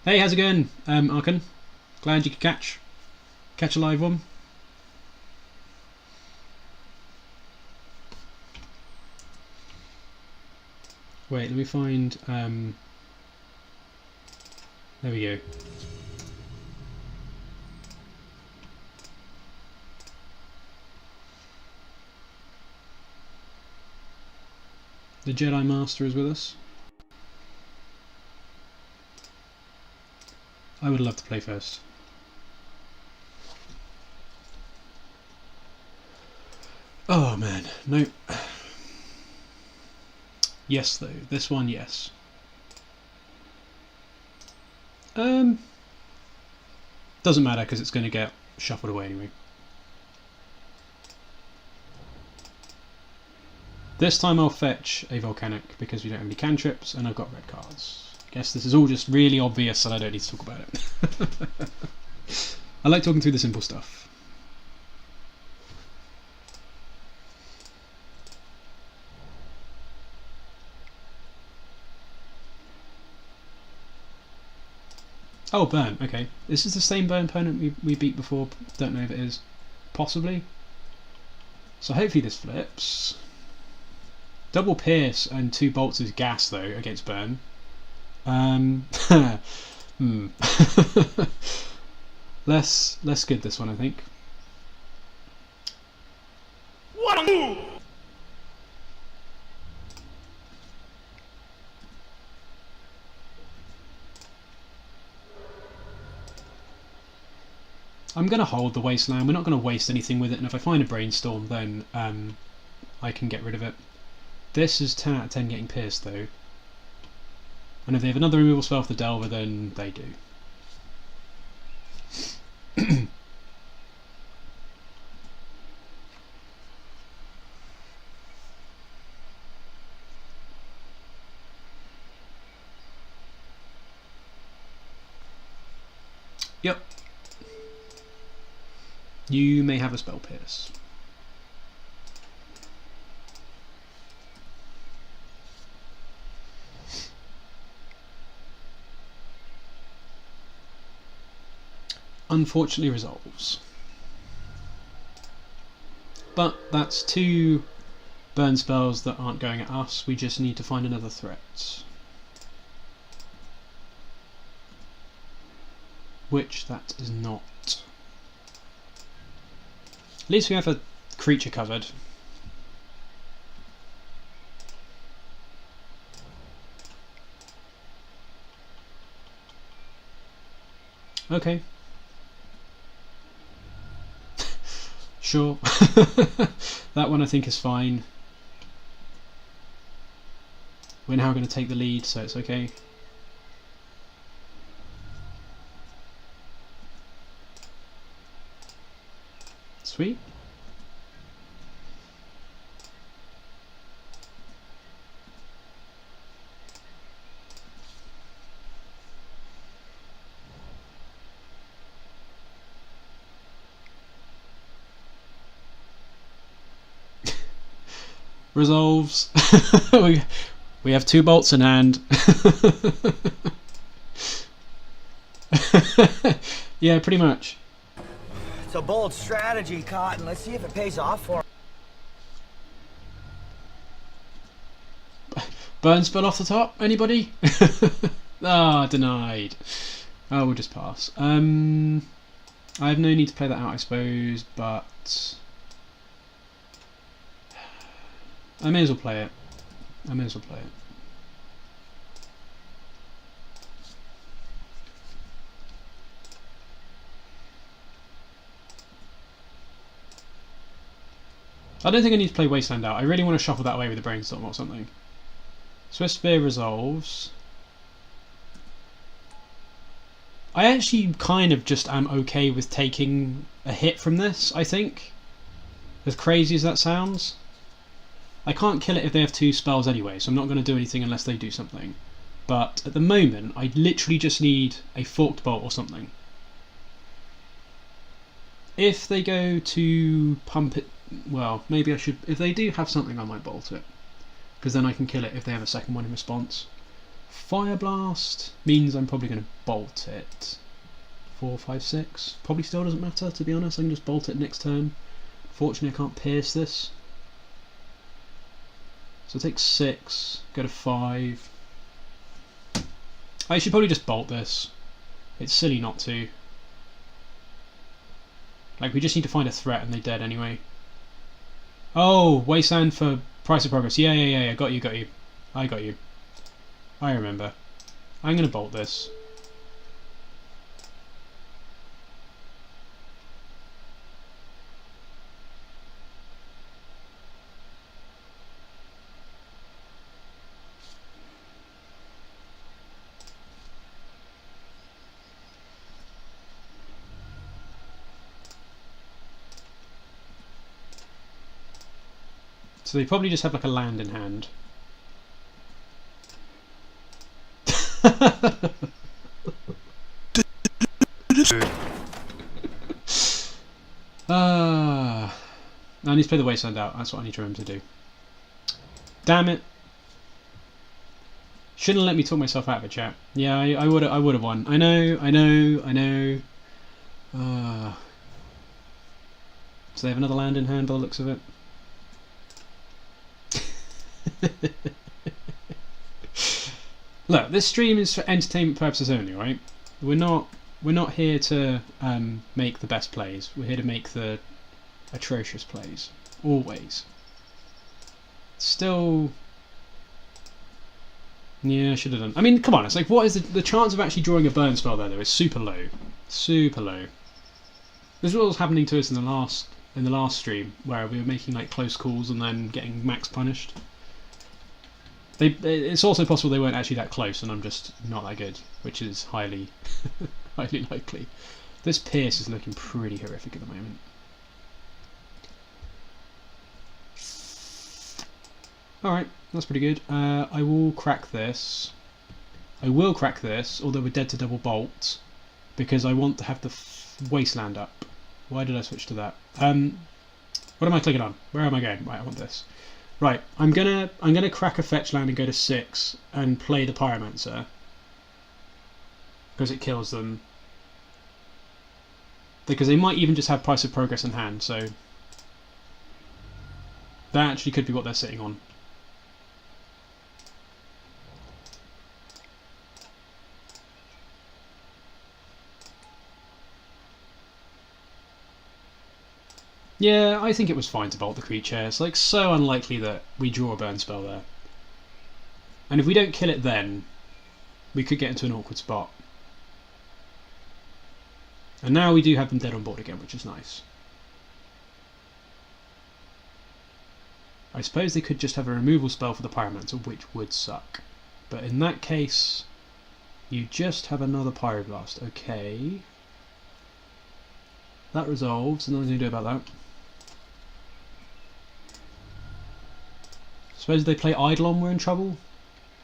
Hey, how's it going, Arkan? Glad you could catch a live one. Wait, let me find... there we go. The Jedi Master is with us. I would love to play first. Oh man, no. Yes though, this one yes. Doesn't matter because it's going to get shuffled away anyway. This time I'll fetch a Volcanic because we don't have any cantrips and I've got red cards. I guess this is all just really obvious and I don't need to talk about it. I like talking through the simple stuff. Oh, Burn, okay. This is the same Burn opponent we beat before, don't know if it is. Possibly. So hopefully this flips. Double Pierce and 2 bolts is gas though against Burn. Less good this one, I think. What a move! I'm going to hold the Wasteland. We're not going to waste anything with it, and if I find a Brainstorm, then I can get rid of it. This is 10 out of 10 getting pierced, though. And if they have another removal spell for the Delver, then they do. Yep. You may have a spell pierce. Unfortunately resolves. But that's 2 burn spells that aren't going at us, we just need to find another threat. Which that is not. At least we have a creature covered. Okay. Sure. That one I think is fine. We're now going to take the lead, so it's okay. Sweet. Resolves. we have 2 bolts in hand. Yeah, pretty much. It's a bold strategy, Cotton. Let's see if it pays off for him. Burn spell off the top? Anybody? Ah, denied. Oh, we'll just pass. I have no need to play that out, I suppose, but I may as well play it. I may as well play it. I don't think I need to play Wasteland out. I really want to shuffle that away with a Brainstorm or something. Swift Spear resolves. I actually kind of just am okay with taking a hit from this, I think. As crazy as that sounds. I can't kill it if they have 2 spells anyway, so I'm not going to do anything unless they do something. But at the moment, I literally just need a Forked Bolt or something. If they go to pump it well, maybe I should. If they do have something, I might bolt it, because then I can kill it if they have a second one in response. Fireblast means I'm probably going to bolt it. 4, 5, 6. Probably still doesn't matter, to be honest. I can just bolt it next turn. Fortunately, I can't pierce this. So take 6, go to 5. I should probably just bolt this. It's silly not to. Like, we just need to find a threat and they're dead anyway. Oh, Wasteland for price of progress. Yeah. Got you. I got you. I remember. I'm going to bolt this. So they probably just have like a land in hand. I need to play the Wasteland out. That's what I need to remember to do. Damn it! Shouldn't have let me talk myself out of a chat. Yeah, I would have won. I know. So they have another land in hand by the looks of it. Look, this stream is for entertainment purposes only, right? We're not here to make the best plays. We're here to make the atrocious plays, always. Still, yeah, I should have done. I mean, come on, it's like, what is the chance of actually drawing a burn spell there? Though is super low, super low. This is what was happening to us in the last stream, where we were making like close calls and then getting max punished. It's also possible they weren't actually that close and I'm just not that good, which is highly highly likely. This Pierce is looking pretty horrific at the moment. Alright, that's pretty good. I will crack this. Although we're dead to double bolt, because I want to have the Wasteland up. Why did I switch to that? What am I clicking on? Where am I going? Right, I want this. Right, I'm gonna crack a fetch land and go to 6 and play the Pyromancer, because it kills them. Because they might even just have Price of Progress in hand, so that actually could be what they're sitting on. Yeah, I think it was fine to bolt the creature. It's like so unlikely that we draw a burn spell there. And if we don't kill it then, we could get into an awkward spot. And now we do have them dead on board again, which is nice. I suppose they could just have a removal spell for the Pyromancer, which would suck. But in that case, you just have another Pyroblast. Okay. That resolves, nothing to do about that. Suppose they play Eidolon, we're in trouble.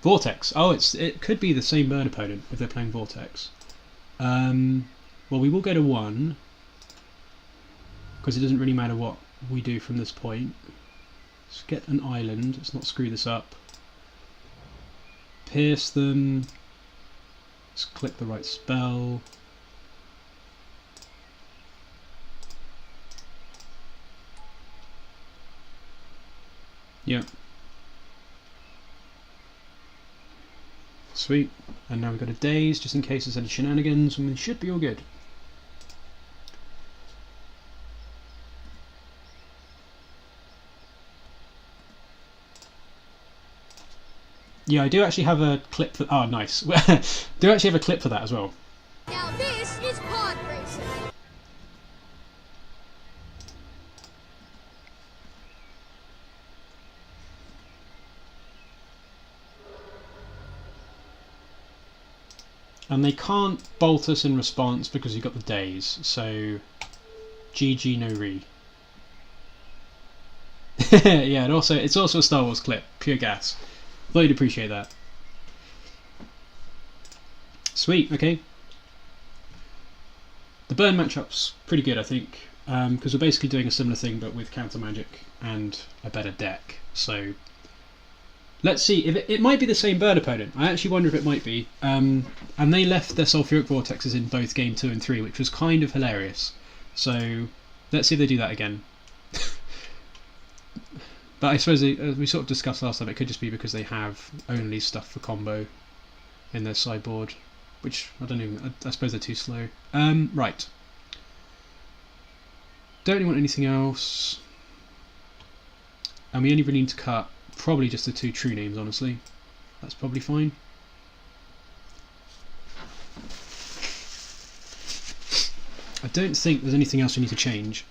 Vortex. Oh, it could be the same burn opponent if they're playing Vortex. Well, we will go to 1 because it doesn't really matter what we do from this point. Let's get an island. Let's not screw this up. Pierce them. Let's click the right spell. Yep. Sweet. And now we've got a Daze, just in case there's any shenanigans, and we should be all good. Yeah, I do actually have a clip for... Oh, nice. Do actually have a clip for that as well. Now this is pod racing. And they can't bolt us in response because you've got the Daze, so GG no re. Yeah, and also it's also a Star Wars clip, pure gas. Thought you'd appreciate that. Sweet, okay. The burn matchup's pretty good, I think. because we're basically doing a similar thing but with counter magic and a better deck. So let's see if it might be the same bird opponent. I actually wonder if it might be. And they left their Sulfuric Vortexes in both game 2 and 3, which was kind of hilarious. So let's see if they do that again. But I suppose as we sort of discussed last time, it could just be because they have only stuff for combo in their sideboard, which I don't even. I suppose they're too slow. Right. Don't really want anything else, and we only really need to cut probably just the 2 true names. Honestly, that's probably fine. I don't think there's anything else we need to change.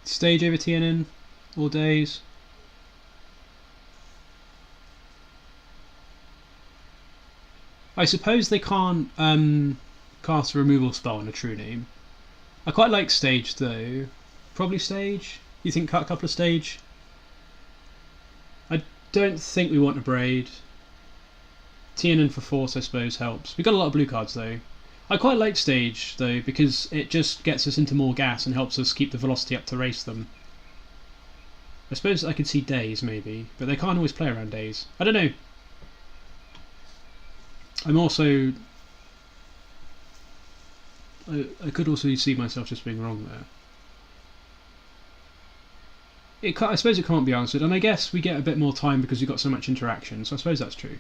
Stage over TNN or Daze. I suppose they can't cast a removal spell on a true name. I quite like Stage though. Probably Stage? You think cut a couple of Stage? I don't think we want a Braid. TNN for Force I suppose helps. We've got a lot of blue cards though. I quite like Stage though because it just gets us into more gas and helps us keep the velocity up to race them. I suppose I could see Daze maybe, but they can't always play around Daze. I don't know. I'm also... I could also see myself just being wrong there. I suppose it can't be answered, and I guess we get a bit more time because we've got so much interaction, so I suppose that's true.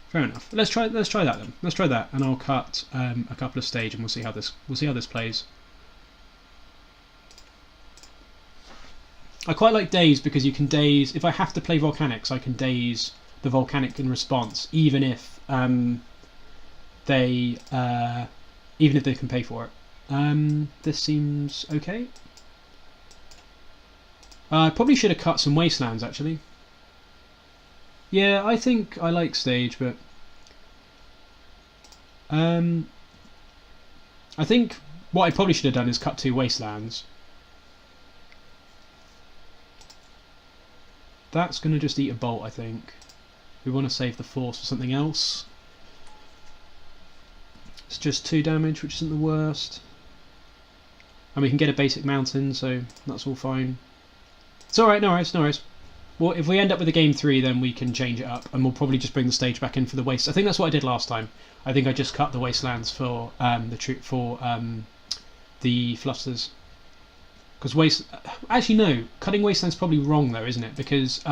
Fair enough. Let's try that then. Let's try that, and I'll cut a couple of Stage, and we'll see how this plays. I quite like Daze because you can Daze. If I have to play Volcanics, I can Daze the Volcanic in response, even if they can pay for it. This seems okay. I probably should have cut some Wastelands actually. Yeah, I think I like Stage, but I think what I probably should have done is cut 2 Wastelands. That's going to just eat a bolt, I think. We want to save the Force for something else. It's just 2 damage, which isn't the worst. And we can get a basic mountain, so that's all fine. It's alright, no worries, no worries. Well, if we end up with a game 3, then we can change it up, and we'll probably just bring the Stage back in for the waste. I think that's what I did last time. I think I just cut the Wastelands for the Flusters. Because actually no, cutting Wasteland's probably wrong though, isn't it? Because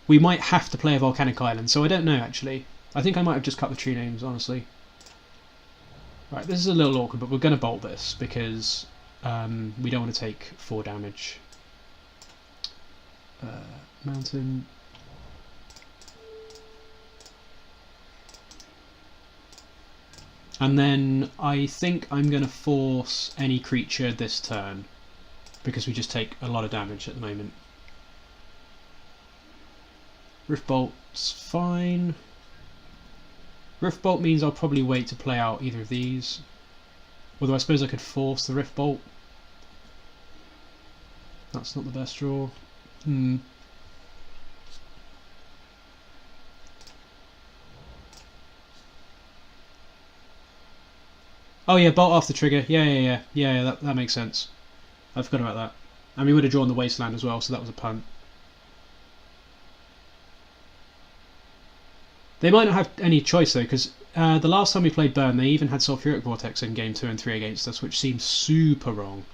we might have to play a Volcanic Island, so I don't know actually. I think I might have just cut the true names, honestly. Right, this is a little awkward, but we're going to bolt this because we don't want to take 4 damage. Mountain. And then I think I'm going to force any creature this turn because we just take a lot of damage at the moment. Rift Bolt's fine. Rift Bolt means I'll probably wait to play out either of these. Although I suppose I could force the Rift Bolt. That's not the best draw. Oh yeah, bolt off the trigger. Yeah, that makes sense. I forgot about that. And we would have drawn the Wasteland as well, so that was a punt. They might not have any choice though, because the last time we played Burn, they even had Sulfuric Vortex in game 2 and 3 against us, which seems super wrong.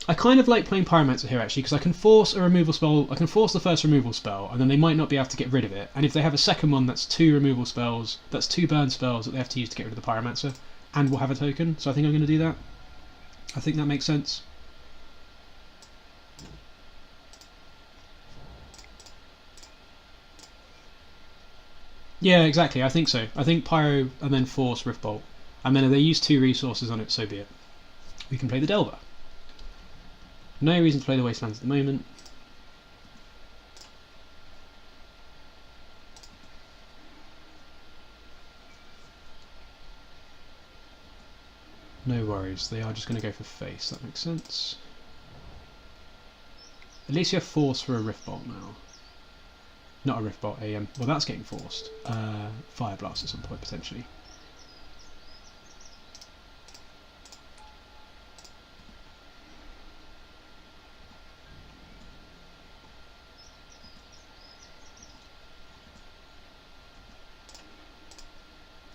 I kind of like playing Pyromancer here actually, because I can force a removal spell. I can force the first removal spell, and then they might not be able to get rid of it. And if they have a second one, that's 2 removal spells. That's 2 burn spells that they have to use to get rid of the Pyromancer, and we'll have a token. So I think I'm going to do that. I think that makes sense. Yeah, exactly. I think so. I think Pyro and then Force Rift Bolt, and then if they use 2 resources on it, so be it. We can play the Delver. No reason to play the Wastelands at the moment. No worries, they are just going to go for face, that makes sense. At least you have force for a Riftbolt now. Not a Riftbolt, well that's getting forced. Fire Blast at some point potentially.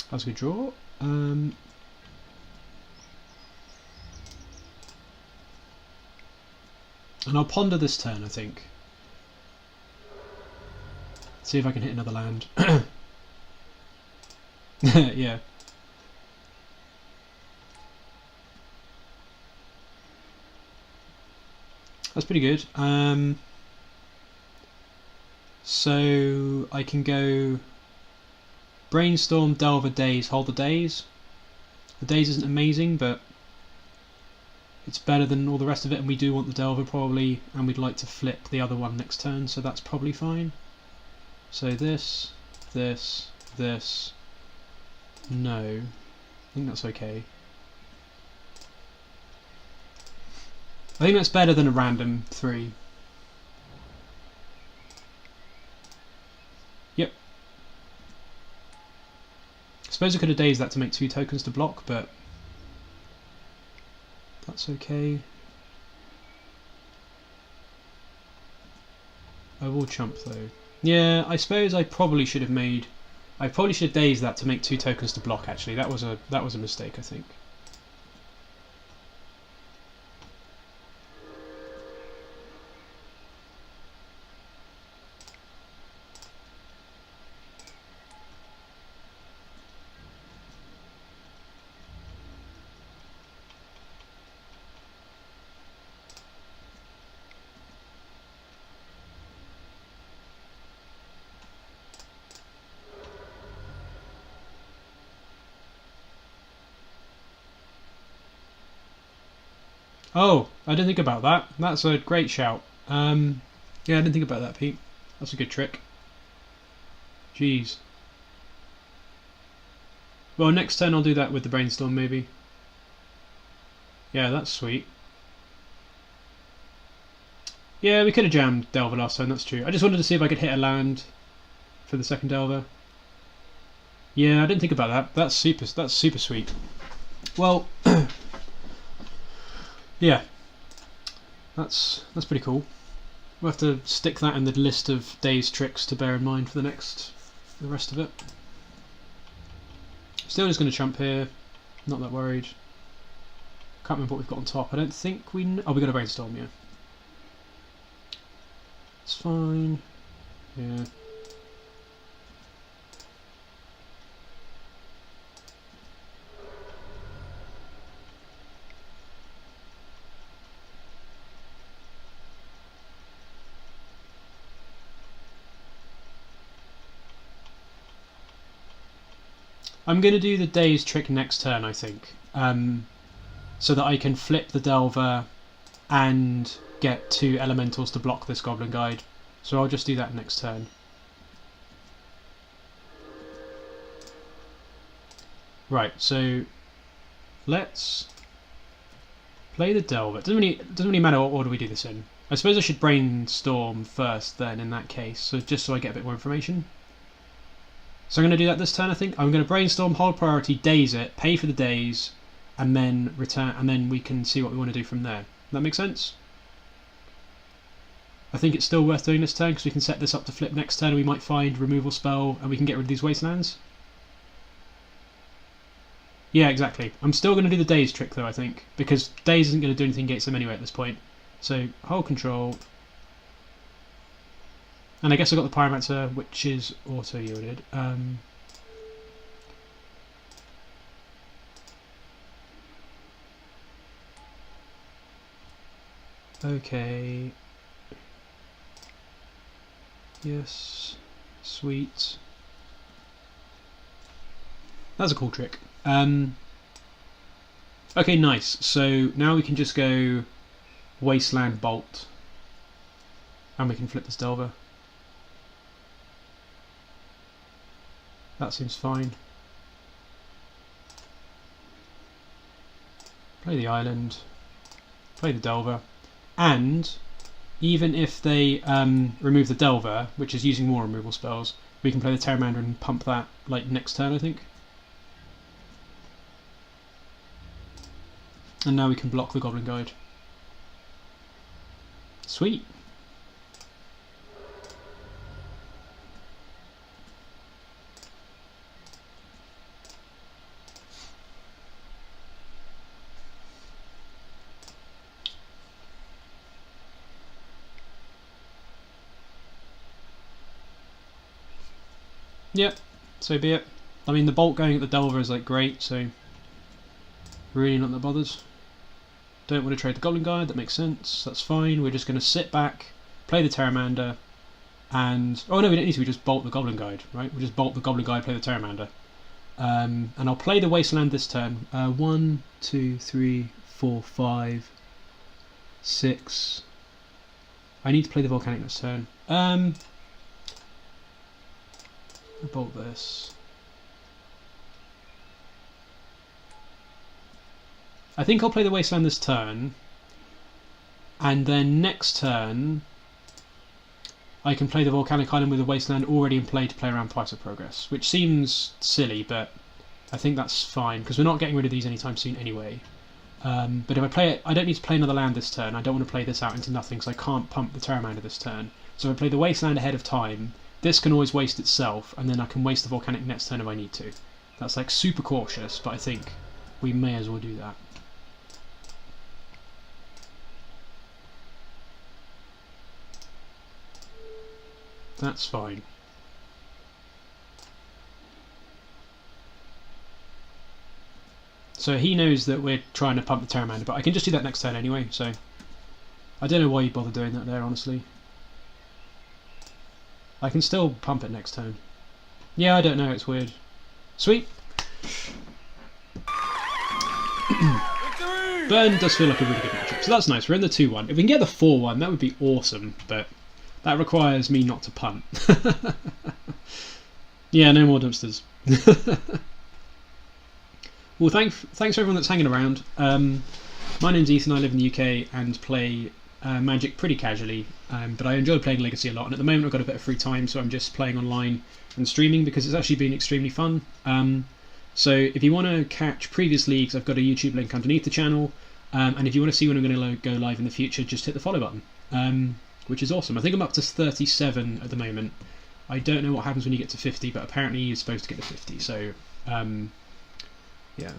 That was a good draw. And I'll ponder this turn, I think. See if I can hit another land. Yeah. That's pretty good. So I can go Brainstorm, Delver, Daze, hold the Daze. The Daze isn't amazing, but it's better than all the rest of it, and we do want the Delver probably, and we'd like to flip the other one next turn, so that's probably fine. So this, no. I think that's okay. I think that's better than a random 3. Yep. I suppose I could have dazed that to make 2 tokens to block, but that's okay. I will chump though. Yeah, I suppose I probably should have made. I probably should have dazed that to make 2 tokens to block. Actually, that was a mistake, I think. Oh, I didn't think about that. That's a great shout. Yeah, I didn't think about that, Pete. That's a good trick. Jeez. Well, next turn I'll do that with the Brainstorm, maybe. Yeah, that's sweet. Yeah, we could have jammed Delver last time, that's true. I just wanted to see if I could hit a land for the second Delver. Yeah, I didn't think about that. That's super sweet. Well, yeah, that's pretty cool. We'll have to stick that in the list of Daze tricks to bear in mind for the rest of it. Still just going to chump here. Not that worried. Can't remember what we've got on top. I don't think we. Oh, we got a Brainstorm, yeah. It's fine. Yeah. I'm going to do the Daze trick next turn, I think, so that I can flip the Delver and get 2 elementals to block this Goblin Guide. So I'll just do that next turn. Right, so let's play the Delver. It doesn't really matter what order we do this in. I suppose I should Brainstorm first then in that case, so just so I get a bit more information. So I'm going to do that this turn, I think. I'm going to Brainstorm, hold priority, Daze it, pay for the Daze, and then return, and then we can see what we want to do from there. That make sense? I think it's still worth doing this turn because we can set this up to flip next turn. We might find removal spell and we can get rid of these wastelands. Yeah, exactly. I'm still going to do the Daze trick though, I think, because Daze isn't going to do anything against them anyway at this point. So hold control. And I guess I got the Pyromancer, which is auto-yielded. Okay. Yes. Sweet. That's a cool trick. Okay, nice. So now we can just go Wasteland Bolt. And we can flip this Delver. That seems fine. Play the island. Play the Delver. And even if they remove the Delver, which is using more removal spells, we can play the Pteramander and pump that like next turn, I think. And now we can block the Goblin Guide. Sweet. Yep, so be it. I mean, the bolt going at the Delver is like great, so really not that bothered. Don't want to trade the Goblin Guide, that makes sense, that's fine. We're just going to sit back, play the Pteramander, and... oh no, we don't need to, we just bolt the Goblin Guide, right? We just bolt the Goblin Guide, play the Pteramander. And I'll play the Wasteland this turn. 1, 2, 3, 4, 5, 6... I need to play the Volcanic next turn. Bolt this. I think I'll play the Wasteland this turn, and then next turn I can play the Volcanic Island with the Wasteland already in play to play around twice of progress, which seems silly, but I think that's fine because we're not getting rid of these anytime soon anyway. But if I play it, I don't need to play another land this turn. I don't want to play this out into nothing because I can't pump the Pteramander this turn. So if I play the Wasteland ahead of time, this can always waste itself, and then I can waste the Volcanic next turn if I need to. That's like super cautious, but I think we may as well do that. That's fine. So he knows that we're trying to pump the Pteramander, but I can just do that next turn anyway, so I don't know why you bother doing that there, honestly. I can still pump it next turn. Yeah, I don't know, it's weird. Sweet! Burn does feel like a really good matchup, so that's nice. We're in the 2-1. If we can get the 4-1, that would be awesome, but that requires me not to punt. Yeah, no more dumpsters. Well, thanks for everyone that's hanging around. My name's Ethan, I live in the UK and play Magic pretty casually, but I enjoy playing Legacy a lot, and at the moment I've got a bit of free time, so I'm just playing online and streaming because it's actually been extremely fun. So if you want to catch previous leagues, I've got a YouTube link underneath the channel, and if you want to see when I'm going to go live in the future, just hit the follow button, which is awesome. I think I'm up to 37 at the moment. I don't know what happens when you get to 50, but apparently you're supposed to get to 50, so yeah.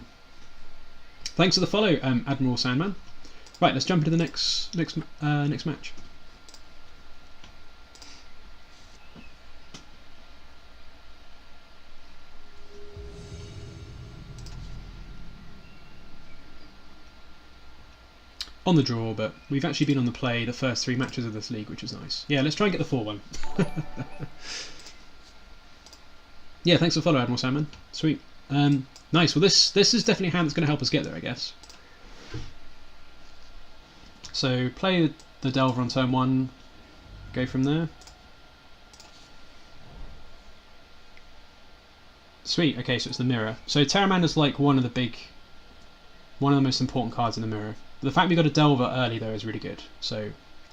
Thanks for the follow, Admiral Sandman. Right, let's jump into the next match. On the draw, but we've actually been on the play the first 3 matches of this league, which is nice. Yeah, let's try and get the 4-1. Yeah, thanks for the follow, Admiral Sandman. Sweet. Nice. Well, this is definitely a hand that's going to help us get there, I guess. So play the Delver on turn 1, go from there. Sweet. Okay, so it's the mirror. So Pteramander's like one of the most important cards in the mirror. The fact we got a Delver early though is really good. So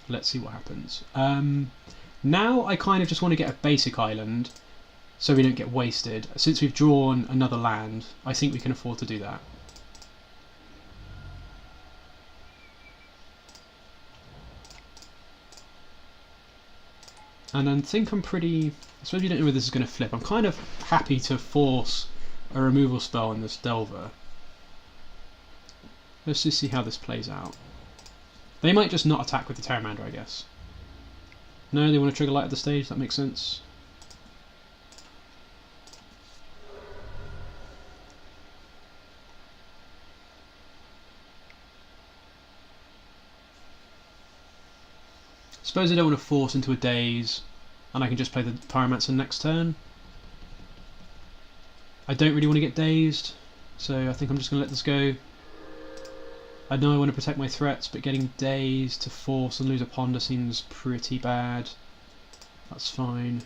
let's see what happens. Now I kind of just want to get a basic island so we don't get wasted. Since we've drawn another land, I think we can afford to do that. And I think I'm pretty... I suppose you don't know where this is going to flip. I'm kind of happy to force a removal spell on this Delver. Let's just see how this plays out. They might just not attack with the Pteramander, I guess. No, they want to trigger light at the stage, that makes sense. Suppose I don't want to force into a Daze, and I can just play the Pyromancer next turn. I don't really want to get dazed, so I think I'm just going to let this go. I know I want to protect my threats, but getting dazed to force and lose a ponder seems pretty bad. That's fine.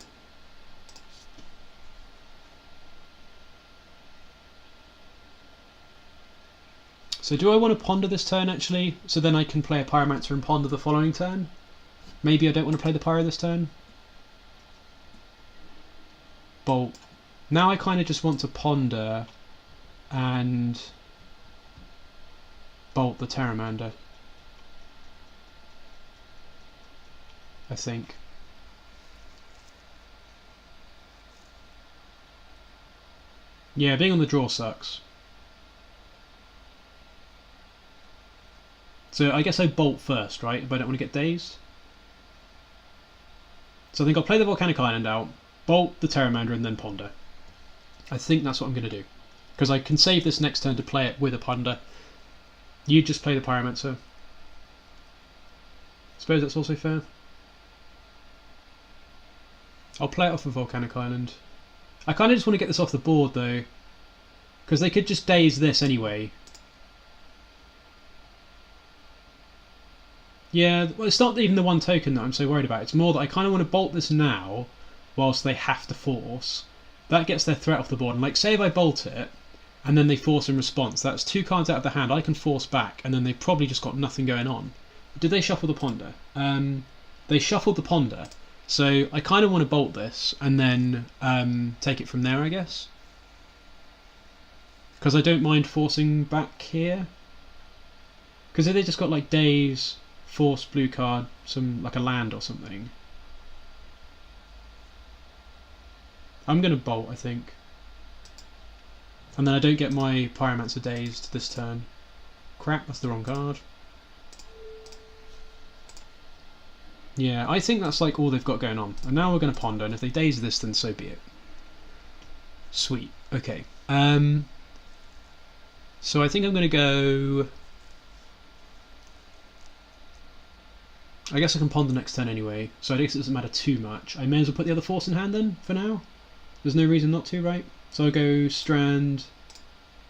So do I want to ponder this turn actually, so then I can play a Pyromancer and ponder the following turn? Maybe I don't want to play the Pyro this turn. Bolt. Now I kind of just want to ponder and bolt the Pteramander, I think. Yeah, being on the draw sucks. So I guess I bolt first, right, if I don't want to get dazed. So I think I'll play the Volcanic Island out, bolt the Pteramander, and then ponder. I think that's what I'm going to do. Because I can save this next turn to play it with a ponder. You just play the Pyromancer. Suppose that's also fair. I'll play it off of Volcanic Island. I kind of just want to get this off the board though, because they could just daze this anyway. Yeah, well, it's not even the one token that I'm so worried about. It's more that I kind of want to bolt this now, whilst they have to force. That gets their threat off the board. And like, say if I bolt it, and then they force in response, that's 2 cards out of the hand. I can force back, and then they've probably just got nothing going on. Did they shuffle the ponder? They shuffled the ponder. So I kind of want to bolt this and then take it from there, I guess. Because I don't mind forcing back here. Because if they just got like Daze, force blue card, some like a land or something. I'm going to bolt, I think. And then I don't get my Pyromancer dazed this turn. Crap, that's the wrong card. Yeah, I think that's like all they've got going on. And now we're going to ponder, and if they daze this, then so be it. Sweet. Okay. So I think I'm going to go... I guess I can ponder next turn anyway, so I guess it doesn't matter too much. I may as well put the other force in hand then, for now. There's no reason not to, right? So I'll go Strand,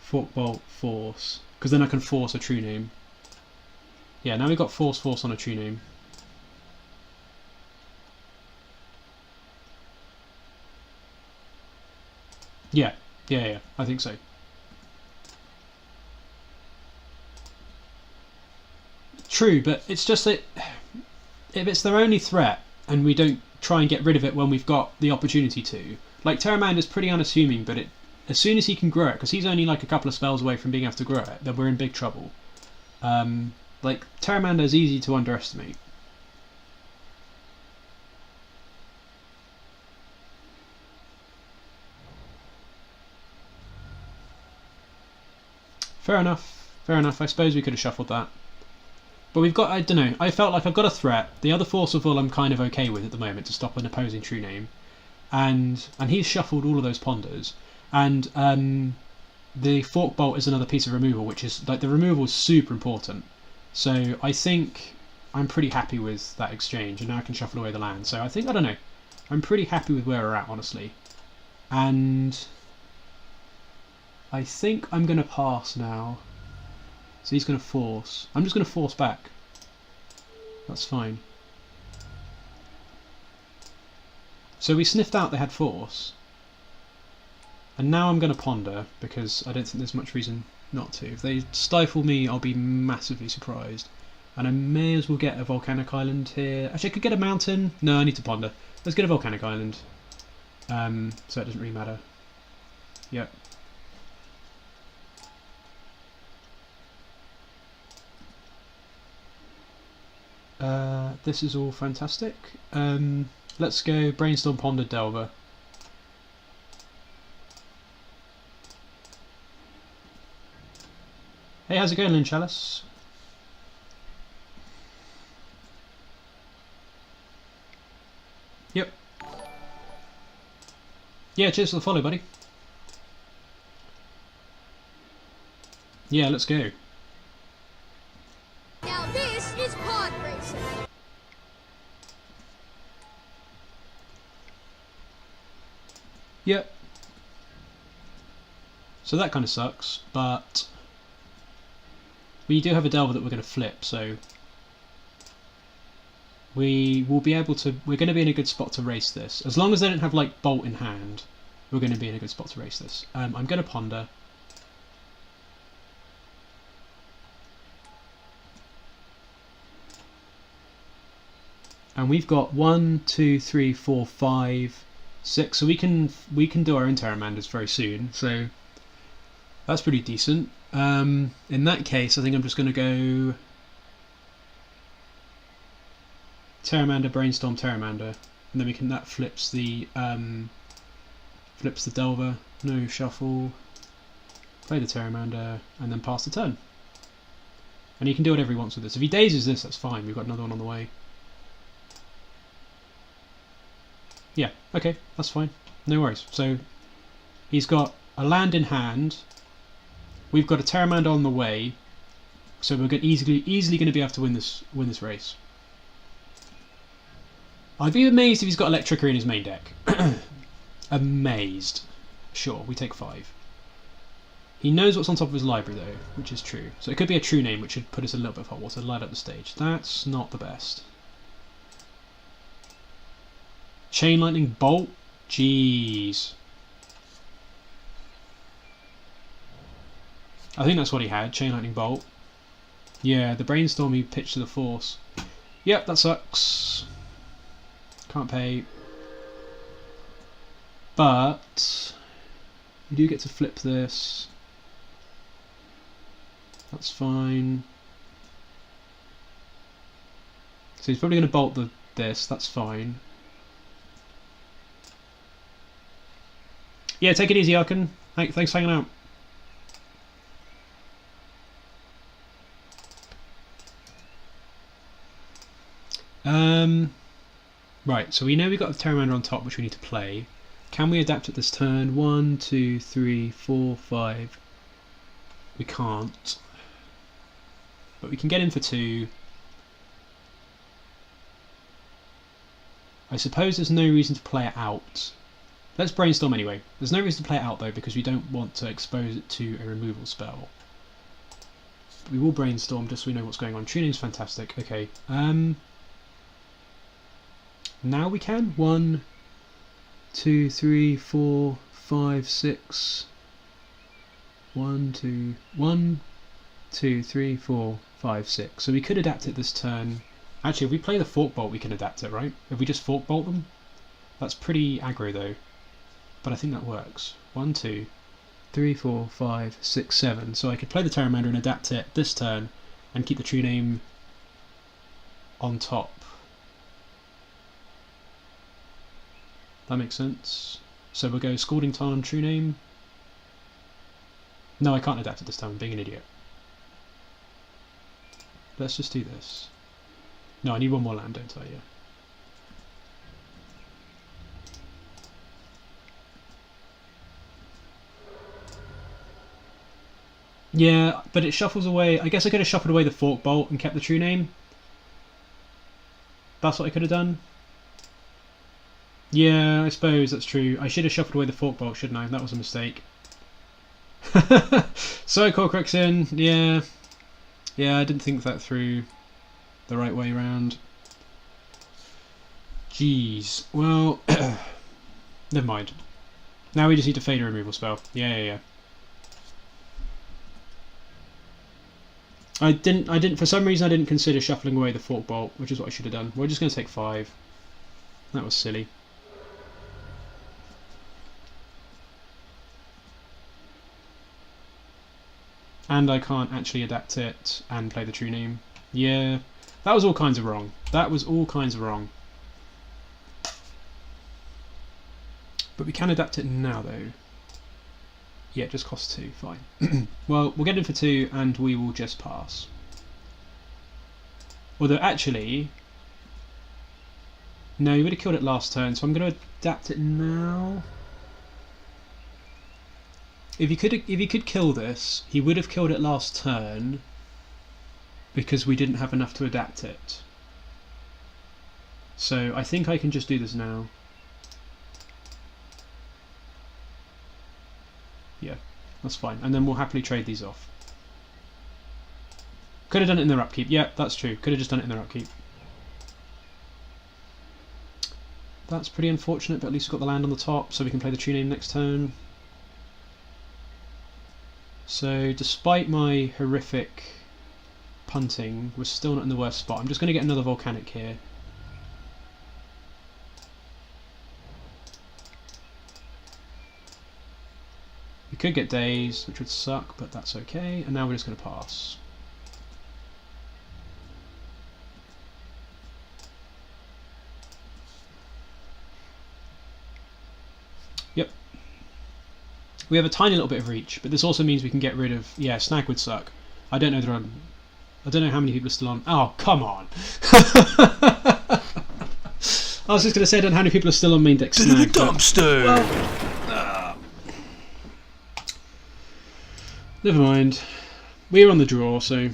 Fork Bolt, Force, because then I can force a True-Name. Yeah, now we've got Force on a True-Name. Yeah, I think so. True, but it's just that if it's their only threat and we don't try and get rid of it when we've got the opportunity to, like Pteramander's pretty unassuming, but as soon as he can grow it, because he's only like a couple of spells away from being able to grow it, then we're in big trouble. Like Pteramander is easy to underestimate. Fair enough. I suppose we could have shuffled that. But we've got, I don't know, I felt like I've got a threat. The other Force of Will I'm kind of okay with at the moment to stop an opposing True-Name. And he's shuffled all of those ponders. And the Fork Bolt is another piece of removal, which is, like, the removal is super important. So I think I'm pretty happy with that exchange, and now I can shuffle away the land. So I think, I don't know, I'm pretty happy with where we're at, honestly. And I think I'm going to pass now. So he's going to force. I'm just going to force back. That's fine. So we sniffed out they had force. And now I'm going to ponder, because I don't think there's much reason not to. If they stifle me, I'll be massively surprised. And I may as well get a Volcanic Island here. Actually, I could get a mountain. No, I need to ponder. Let's get a Volcanic Island. So it doesn't really matter. Yep. This is all fantastic. Let's go Brainstorm, Ponder, Delver. Hey, how's it going, Lynn Chalice? Yep. Yeah, cheers for the follow, buddy. Yeah, let's go. Now this is pod racing. Yep. So that kind of sucks, but we do have a Delver that we're going to flip, so we will be able to. We're going to be in a good spot to race this. As long as they don't have like Bolt in hand, we're going to be in a good spot to race this. I'm going to ponder. and we've got 1, 2, 3, 4, 5, 6. So we can do our own Pteramanders very soon. So that's pretty decent. In that case, I think I'm just going to go Pteramander, Brainstorm, Pteramander, and then we can that flips the Delver. No shuffle. Play the Pteramander and then pass the turn. And he can do whatever he wants with this. If he dazes this, that's fine. We've got another one on the way. Yeah, okay, that's fine. No worries. So he's got a land in hand. We've got a Pteramander on the way. So we're easily going to be able to win this race. I'd be amazed if he's got Electrickery in his main deck. Amazed. Sure, we take 5. He knows what's on top of his library though, which is true. So it could be a True-Name, which would put us a little bit of hot water, light up the stage. That's not the best. Chain Lightning Bolt? Jeez. I think that's what he had, Chain Lightning Bolt. Yeah, the Brainstorm he pitched to the Force. Yep, that sucks. Can't pay. But you do get to flip this. That's fine. So he's probably going to bolt this. That's fine. Yeah, take it easy, Arkan. Thanks for hanging out. Right, so we know we've got a Pteramander on top which we need to play. Can we adapt it this turn? 1, 2, 3, 4, 5. We can't. But we can get in for 2. I suppose there's no reason to play it out. Let's Brainstorm anyway. There's no reason to play it out though because we don't want to expose it to a removal spell. We will Brainstorm just so we know what's going on. True-Name's fantastic. Okay. Now we can. 1, 2, 3, 4, 5, 6. 1, 2, 3, 4, 5, 6. So we could adapt it this turn. Actually, if we play the Fork Bolt, we can adapt it, right? If we just Fork Bolt them, that's pretty aggro though. But I think that works. 1, 2, 3, 4, 5, 6, 7. So I could play the Pteramander and adapt it this turn and keep the True-Name on top. That makes sense. So we'll go Scalding Tarn, True-Name. No, I can't adapt it this time. I'm being an idiot. Let's just do this. No, I need one more land, don't I? Yeah. Yeah, but it shuffles away. I guess I could have shuffled away the Fork Bolt and kept the True-Name. That's what I could have done. Yeah, I suppose that's true. I should have shuffled away the Fork Bolt, shouldn't I? That was a mistake. So, Corcrixin, yeah. Yeah, I didn't think that through the right way around. Jeez. Well, never mind. Now we just need to fade a removal spell. Yeah. I didn't. For some reason, I didn't consider shuffling away the Fork Bolt, which is what I should have done. We're just going to take 5. That was silly. And I can't actually adapt it and play the True-Name. Yeah, that was all kinds of wrong. That was all kinds of wrong. But we can adapt it now, though. Yeah, it just costs 2. Fine. Well, we'll get in for 2, and we will just pass. Although, actually... No, he would have killed it last turn, so I'm going to adapt it now. If he could kill this, he would have killed it last turn because we didn't have enough to adapt it. So I think I can just do this now. Yeah, that's fine. And then we'll happily trade these off. Could have done it in their upkeep. Yeah, that's true. Could have just done it in their upkeep. That's pretty unfortunate, but at least we've got the land on the top, so we can play the True-Name next turn. So, despite my horrific punting, we're still not in the worst spot. I'm just going to get another Volcanic here. Could get Daze, which would suck, but that's okay. And now we're just going to pass. Yep. We have a tiny little bit of reach, but this also means we can get rid of... Yeah, Snag would suck. I don't know I don't know how many people are still on. Oh, come on! I was just going to say I don't know how many people are still on main deck Snag. Dumpster! Well, never mind. We were on the draw, so...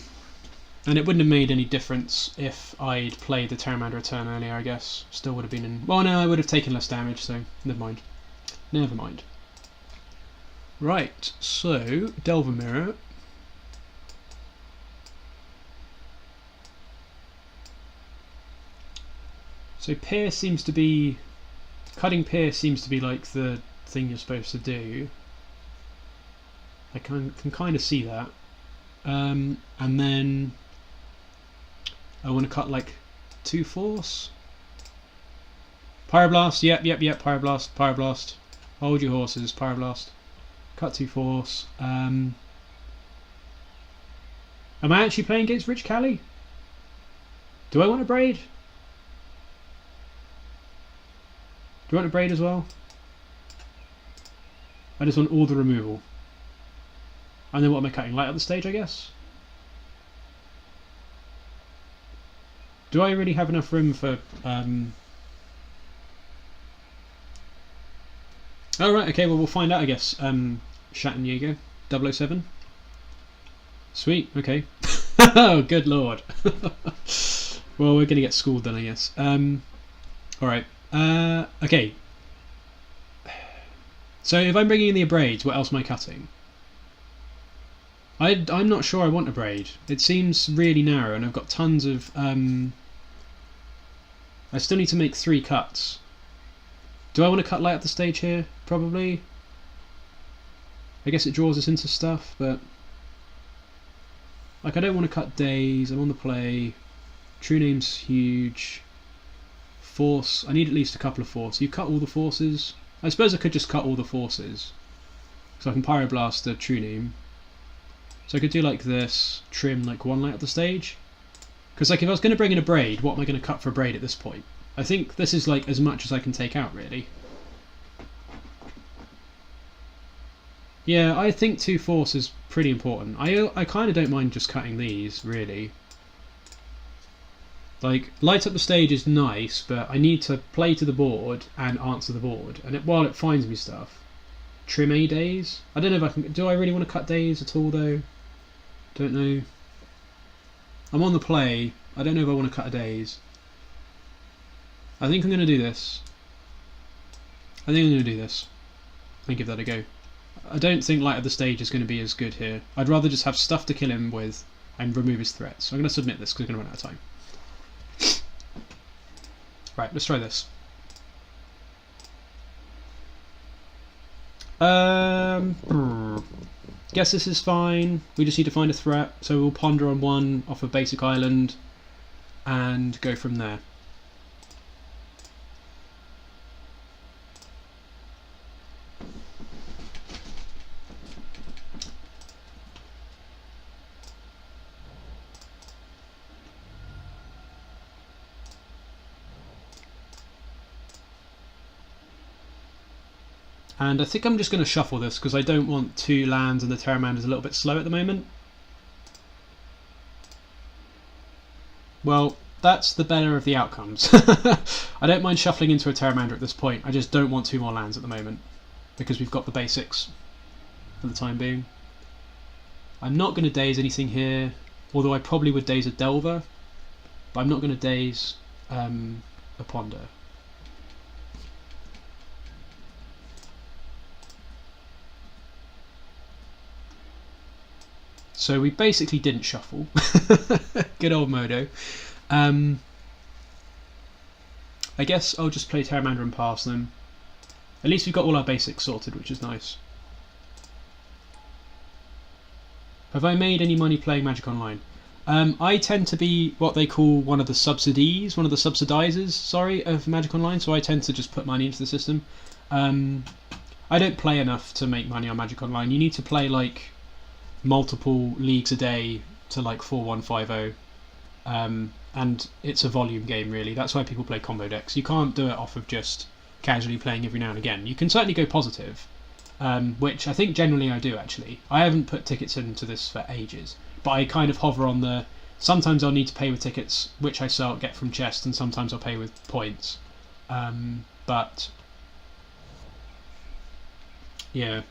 And it wouldn't have made any difference if I'd played the Pteramander a turn earlier, I guess. Still would have been in... Well, no, I would have taken less damage, so never mind. Never mind. Right, so, Delver Mirror. So Pierce seems to be... Cutting Pierce seems to be like the thing you're supposed to do. I can kind of see that. And then... I want to cut like 2 Force. Pyroblast, yep, Pyroblast. Hold your horses, Pyroblast. Cut 2 Force. Am I actually playing against Rich Cali? Do I want a Braid? Do I want a Braid as well? I just want all the removal. And then what am I cutting? Light up the stage, I guess? Do I really have enough room for... Oh right, okay, well we'll find out I guess. Schattenjäger, 007. Sweet, okay. Oh, good lord. Well, we're gonna get schooled then I guess. Alright, okay. So if I'm bringing in the Abrades, what else am I cutting? I'm not sure I want a Braid. It seems really narrow and I've got tons of... I still need to make 3 cuts. Do I want to cut light up the stage here? Probably. I guess it draws us into stuff, but... Like, I don't want to cut Daze, I'm on the play. True-Name's huge. Force, I need at least a couple of Force. You cut all the Forces? I suppose I could just cut all the Forces. So I can Pyroblast the True-Name. So I could do like this, trim like 1 light up the stage. Because like if I was going to bring in a Braid, what am I going to cut for a Braid at this point? I think this is like as much as I can take out really. Yeah, I think 2 Force is pretty important. I kind of don't mind just cutting these, really. Like, light up the stage is nice, but I need to play to the board and answer the board. And while it finds me stuff, trim a Daze. I don't know if I can... Do I really want to cut Daze at all, though? Don't know. I'm on the play. I don't know if I want to cut a Daze. I think I'm going to do this. And give that a go. I don't think light of the stage is going to be as good here. I'd rather just have stuff to kill him with and remove his threats. So I'm going to submit this because we're going to run out of time. Right, let's try this. Guess this is fine. We just need to find a threat. So we'll ponder on 1 off of basic island and go from there. And I think I'm just going to shuffle this because I don't want 2 lands and the Pteramander's a little bit slow at the moment. Well, that's the better of the outcomes. I don't mind shuffling into a Pteramander at this point. I just don't want 2 more lands at the moment because we've got the basics for the time being. I'm not going to Daze anything here, although I probably would Daze a Delver, but I'm not going to Daze a Ponder. So we basically didn't shuffle. Good old Modo. I guess I'll just play Pteramander and pass them. At least we've got all our basics sorted, which is nice. Have I made any money playing Magic Online? I tend to be what they call one of the subsidizers, sorry, of Magic Online, so I tend to just put money into the system. I I don't play enough to make money on Magic Online. You need to play like multiple leagues a day to like 4150, and it's a volume game really. That's why people play combo decks. You can't do it off of just casually playing every now and again. You can certainly go positive, which I think generally I do actually. I haven't put tickets into this for ages, but I kind of hover on the. Sometimes I'll need to pay with tickets, which I get from chest, and sometimes I'll pay with points. But yeah,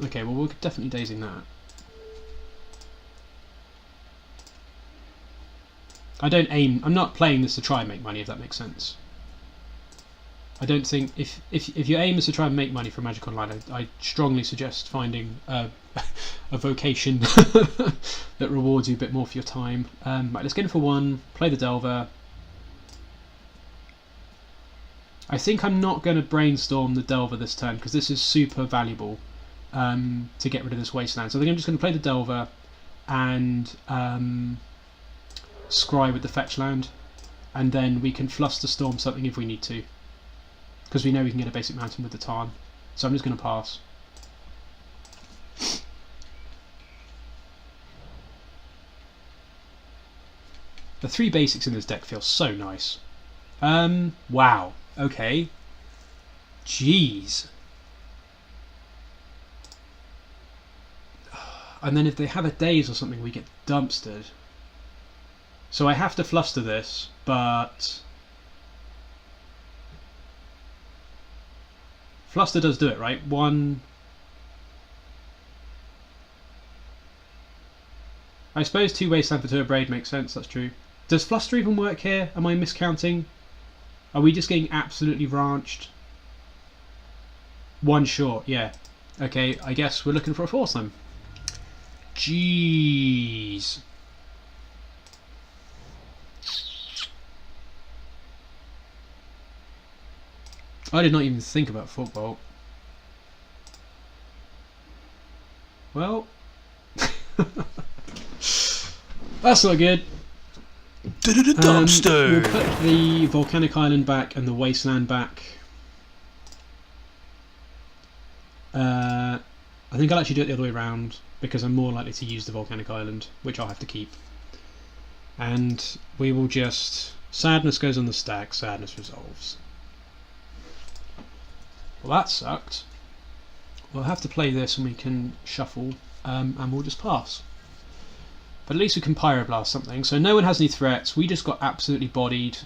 okay. Well, we're definitely dazing that. I don't aim. I'm not playing this to try and make money, if that makes sense. I don't think if your aim is to try and make money from Magic Online, I strongly suggest finding a vocation that rewards you a bit more for your time. Right, let's get in for one. Play the Delver. I think I'm not going to Brainstorm the Delver this turn because this is super valuable to get rid of this Wasteland. So I think I'm just going to play the Delver and scry with the fetch land, and then we can Flusterstorm something if we need to, because we know we can get a basic mountain with the Tarn. So I'm just going to pass. The 3 basics in this deck feel so nice. Wow. Okay. Jeez. And then if they have a Daze or something, we get dumpstered. So I have to fluster this, but Fluster does do it, right? 1. I suppose 2 Wasteland for 2 Abrade makes sense, that's true. Does Fluster even work here? Am I miscounting? Are we just getting absolutely ranched? 1 short, yeah. Okay, I guess we're looking for a force then. Jeez. I did not even think about football. Well, that's not good. Dumpster. We'll put the Volcanic Island back and the Wasteland back. I think I'll actually do it the other way around because I'm more likely to use the Volcanic Island, which I'll have to keep. And we will just... Sadness goes on the stack, Sadness resolves. Well, that sucked. We'll have to play this and we can shuffle, and we'll just pass. But at least we can Pyroblast something. So no one has any threats. We just got absolutely bodied.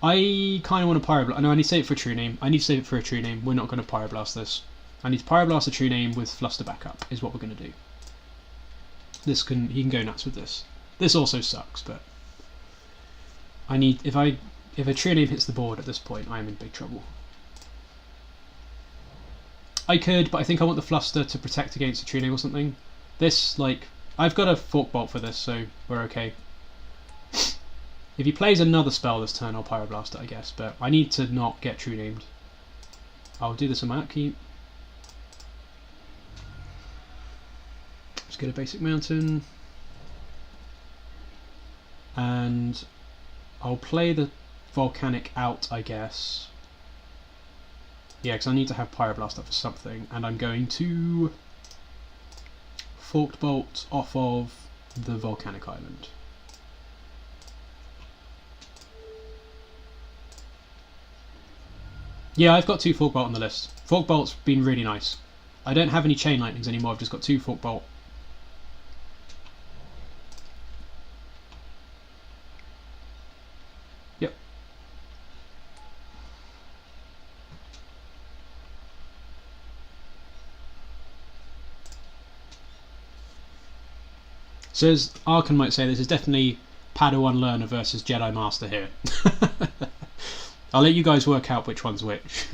I kind of want to Pyroblast. No, I need to save it for a True-Name. I need to save it for a True-Name. We're not going to Pyroblast this. I need to Pyroblast a True-Name with Fluster backup is what we're going to do. He can go nuts with this. This also sucks, but I need if a True-Name hits the board at this point, I am in big trouble. I could, but I think I want the Fluster to protect against a True-Name or something. This, like, I've got a Fork Bolt for this, so we're okay. If he plays another spell this turn, I'll Pyroblast it, I guess, but I need to not get True-Named. I'll do this on my upkeep. Let's get a basic mountain. And I'll play the Volcanic out, I guess. Yeah, because I need to have Pyroblast up for something, and I'm going to Forked Bolt off of the Volcanic Island. Yeah, I've got 2 Fork Bolt on the list. Fork Bolt's been really nice. I don't have any Chain Lightnings anymore, I've just got 2 Fork Bolt. Yep. So as Arkan might say, this is definitely Padawan Learner versus Jedi Master here. I'll let you guys work out which one's which.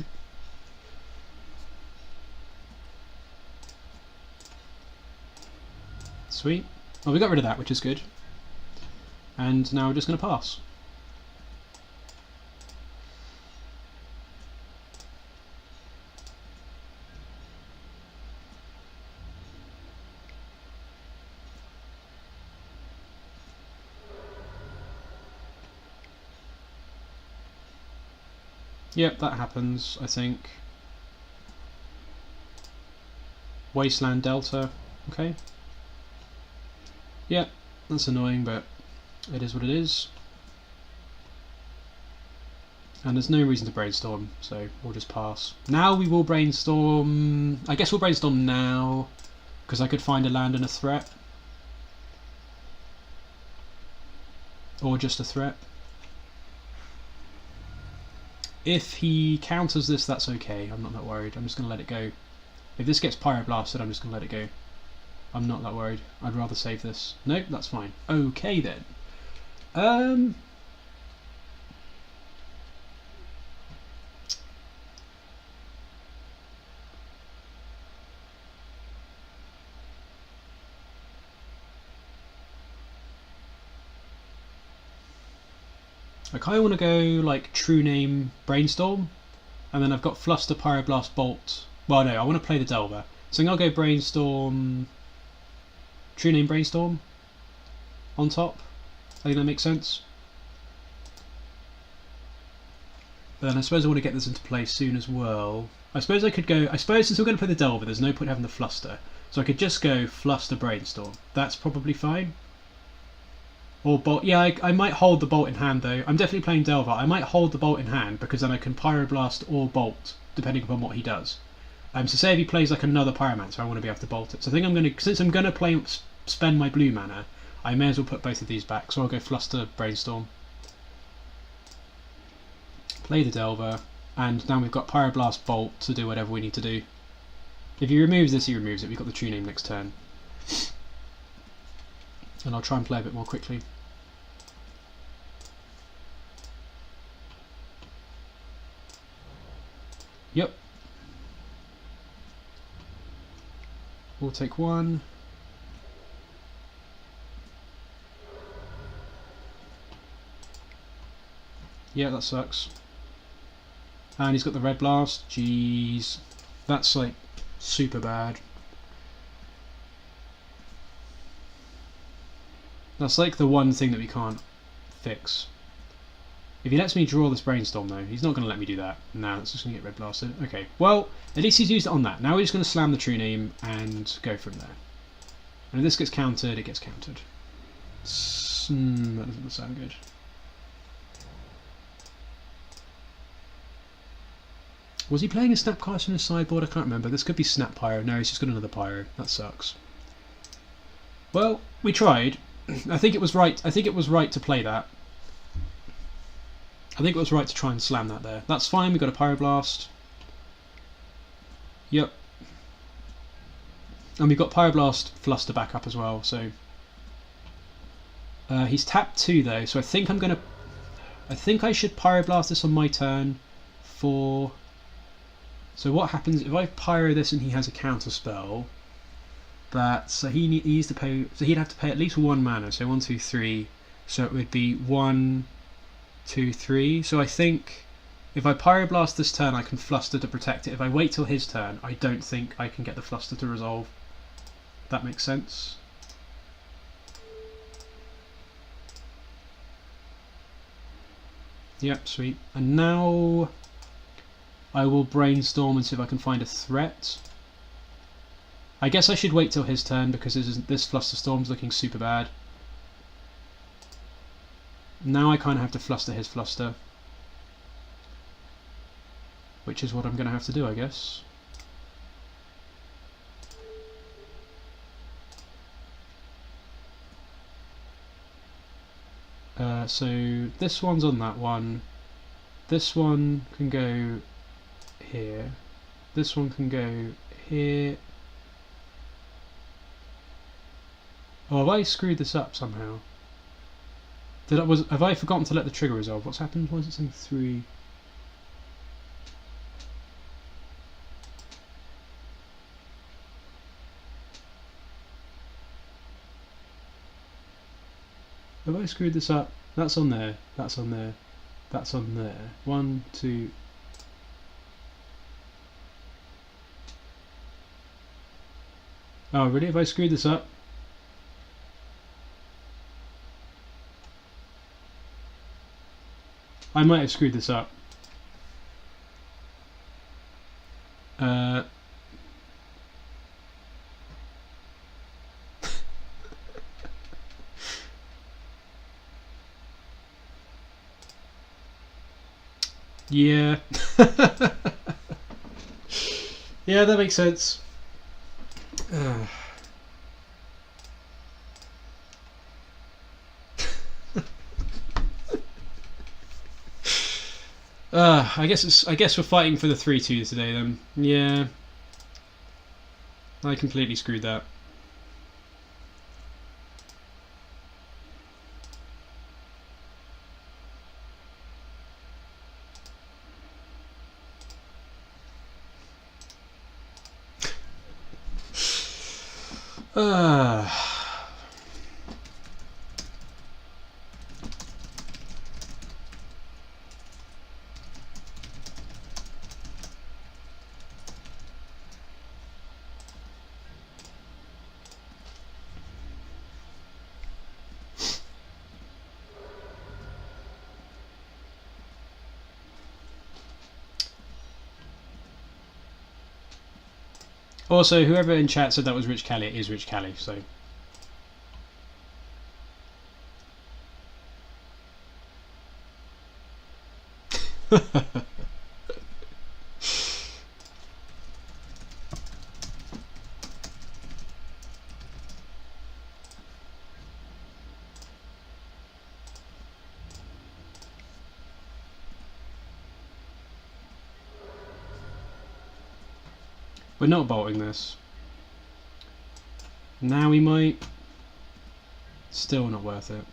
Sweet. Well, we got rid of that, which is good. And now we're just going to pass. Yep, that happens, I think. Wasteland Delta, okay. Yep, that's annoying, but it is what it is. And there's no reason to brainstorm, so we'll just pass. Now we will brainstorm. I guess we'll brainstorm now, because I could find a land and a threat. Or just a threat. If he counters this, that's okay. I'm not that worried. I'm just going to let it go. If this gets Pyroblasted, I'm just going to let it go. I'm not that worried. I'd rather save this. Nope, that's fine. Okay then. I kind of want to go like True-Name Brainstorm, and then I've got Fluster, Pyroblast, Bolt. Well, no, I want to play the Delver, so I'll go Brainstorm, True-Name Brainstorm on top. I think that makes sense. But then I suppose I want to get this into play soon as well. I suppose I could go. I suppose since we're going to play the Delver, there's no point having the Fluster, so I could just go Fluster, Brainstorm. That's probably fine. Or Bolt. Yeah, I might hold the Bolt in hand though. I'm definitely playing Delver. I might hold the Bolt in hand because then I can Pyroblast or Bolt depending upon what he does. So say if he plays like another Pyromancer, I want to be able to Bolt it. So I think I'm going to, since I'm going to spend my blue mana, I may as well put both of these back. So I'll go Fluster, Brainstorm, play the Delver, and now we've got Pyroblast, Bolt to do whatever we need to do. If he removes this, he removes it. We've got the True-Name next turn. And I'll try and play a bit more quickly. Yep. We'll take one. Yeah, that sucks. And he's got the Red Blast. Jeez. That's like super bad. That's like the one thing that we can't fix. If he lets me draw this Brainstorm though, he's not going to let me do that. Nah, it's just going to get Red Blasted. Okay, well, at least he's used it on that. Now we're just going to slam the True-Name and go from there. And if this gets countered, it gets countered. That doesn't sound good. Was he playing a Snapcast from his sideboard? I can't remember. This could be Snap Pyro. No, he's just got another Pyro. That sucks. Well, we tried. I think it was right. I think it was right to play that. I think it was right to try and slam that there. That's fine. We got a Pyroblast. Yep. And we've got Pyroblast Fluster back up as well. So he's tapped 2 though. So I think I'm gonna. I think I should Pyroblast this on my turn for. So what happens if I Pyro this and he has a counter spell? So he needs to pay. So he'd have to pay at least 1 mana. So 1, 2, 3. So it would be 1, 2, 3. So I think if I Pyroblast this turn, I can Fluster to protect it. If I wait till his turn, I don't think I can get the Fluster to resolve. That makes sense. Yep, sweet. And now I will Brainstorm and see if I can find a threat. I guess I should wait till his turn because this Flusterstorm's looking super bad. Now I kind of have to Fluster his Fluster, which is what I'm going to have to do, I guess. So this one's on that one. This one can go here. This one can go here. Oh, have I screwed this up somehow? Have I forgotten to let the trigger resolve? What's happened? Why is it saying 3? Have I screwed this up? That's on there. That's on there. That's on there. 1, 2. Oh, really? Have I screwed this up? I might have screwed this up. Uh, yeah. Yeah, that makes sense. I guess we're fighting for the 3-2 today then. Yeah. I completely screwed that. Also, whoever in chat said that was Rich Cali, it is Rich Cali, so. We're not bolting this. Now we might. Still not worth it.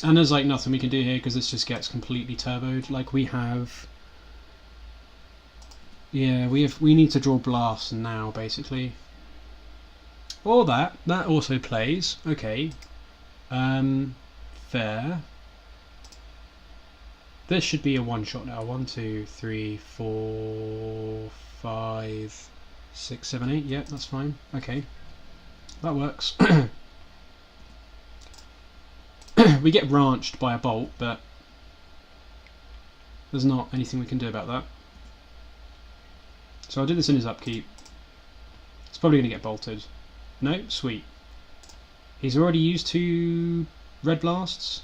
And there's like nothing we can do here because this just gets completely turboed. Like we have, yeah, we need to draw Blast now basically. Or that also plays. Okay, fair. This should be a one shot now. 1, 2, 3, 4, 5, 6, 7, 8. Yeah, that's fine. Okay, that works. We get branched by a bolt, but there's not anything we can do about that. So I'll do this in his upkeep. It's probably going to get bolted. No? Sweet. He's already used 2 red blasts.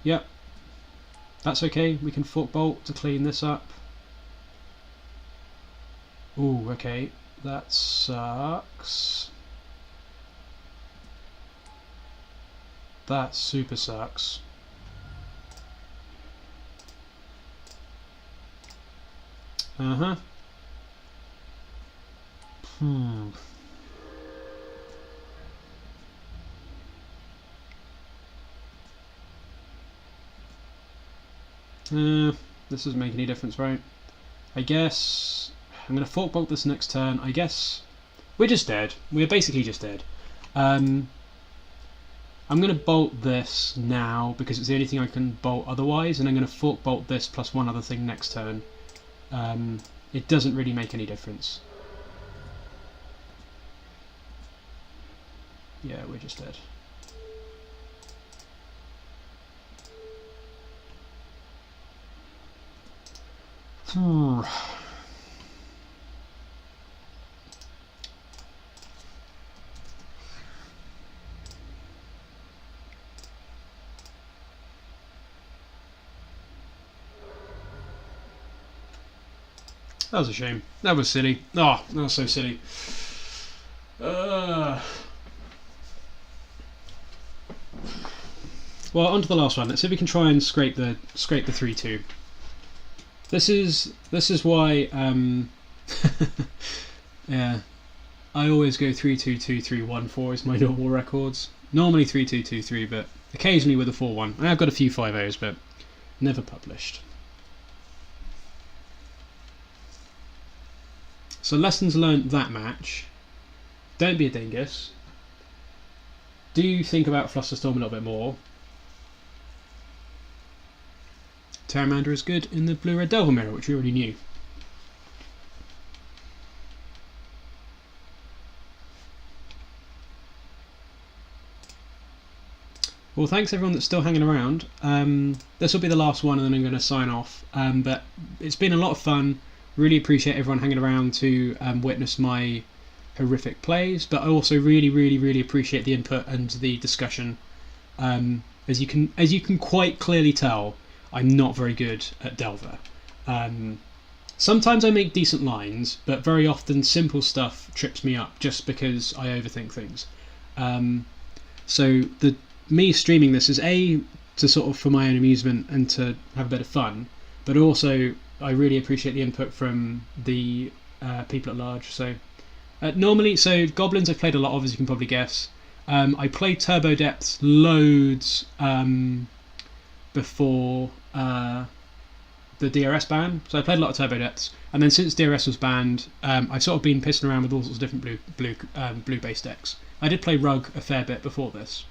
Yep. That's okay. We can fork bolt to clean this up. Ooh, okay. That sucks. That super sucks. Uh-huh. This doesn't make any difference, right? I guess I'm going to fork bolt this next turn. I guess we're just dead. We're basically just dead. I'm going to bolt this now because it's the only thing I can bolt otherwise, and I'm going to fork bolt this plus one other thing next turn. It doesn't really make any difference. Yeah, we're just dead. That was a shame. That was silly. Oh, that was so silly. Well, on to the last one. Let's see if we can try and scrape the 3-2. This is why yeah, I always go 3-2-2-3-1-4 is my normal records. Normally 3-2-2-3, but occasionally with a 4-1. I have got a few 5-0s, but never published. So lessons learned that match. Don't be a dingus. do think about Flusterstorm a little bit more. Pteramander is good in the blue-red Delver mirror, which we already knew. Well, thanks everyone that's still hanging around. This will be the last one and then I'm going to sign off. But it's been a lot of fun. Really appreciate everyone hanging around to witness my horrific plays, but I also really appreciate the input and the discussion. As you can quite clearly tell, I'm not very good at Delver. Sometimes I make decent lines, but very often simple stuff trips me up just because I overthink things. So me streaming this is to sort of for my own amusement and to have a bit of fun, but also I really appreciate the input from the people at large. So normally, goblins I've played a lot of, as you can probably guess. I played Turbo Depths loads before the DRS ban, so I played a lot of Turbo Depths, and then since DRS was banned, I've sort of been pissing around with all sorts of different blue based decks. I did play Rug a fair bit before this.